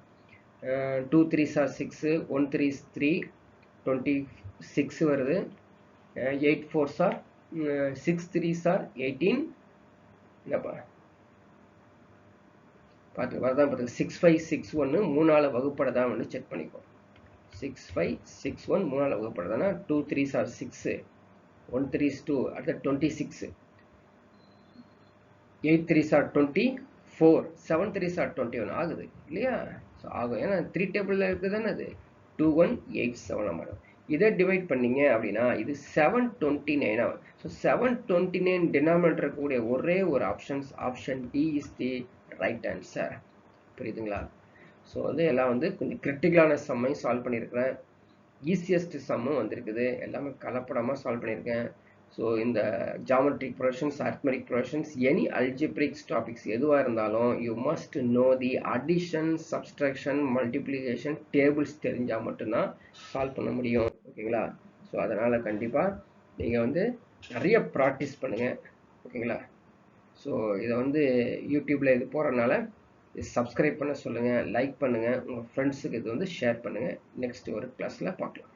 2 3s are 6, 1 3 is 3, 26 வருது. 8 4s are 6 3s are 18. என்னப்பா பார்த்து வரதான் பார்த்து 6561 3ஆல் வகுப்படதான் வந்து செக் பண்ணிக்கோ. 6561 3ஆல் வகுப்படதானா 2 3s are 6, 1 3 is 2, அடுத்த 26, 8 3s are 24, 7 3s are 21 ஆகுது இல்லையா. ஸோ ஆகும், ஏன்னா 3 டேபிளில் இருக்குது தானே அது. 2187 வரும். இதை டிவைட் பண்ணீங்க அப்படின்னா இது 729 ஆகும். ஸோ 729 டினாமினேட்டர் இருக்கக்கூடிய ஒரே ஒரு option D is the right answer. புரியுதுங்களா. ஸோ வந்து எல்லாம் வந்து கொஞ்சம் கிரிட்டிக்கலான சம்மை சால்வ் பண்ணியிருக்கிறேன். ஈஸியஸ்ட் சம்மும் வந்திருக்குது. எல்லாமே கலப்படமாக சால்வ் பண்ணியிருக்கேன். ஸோ இந்த geometric productions, arithmetic productions, any algebraic topics எதுவாக இருந்தாலும் you must know the addition, subtraction, multiplication, tables தெரிஞ்சால் மட்டும்தான் சால்வ் பண்ண முடியும். ஓகேங்களா? ஸோ அதனால் கண்டிப்பாக நீங்கள் வந்து நிறைய ப்ராக்டிஸ் பண்ணுங்கள். ஓகேங்களா? ஸோ இதை வந்து யூடியூப்பில் இது போகிறதுனால சப்ஸ்கிரைப் பண்ண சொல்லுங்கள், லைக் பண்ணுங்கள், உங்கள் ஃப்ரெண்ட்ஸுக்கு இது வந்து ஷேர் பண்ணுங்கள். நெக்ஸ்ட் ஒரு கிளாஸில் பார்க்கலாம்.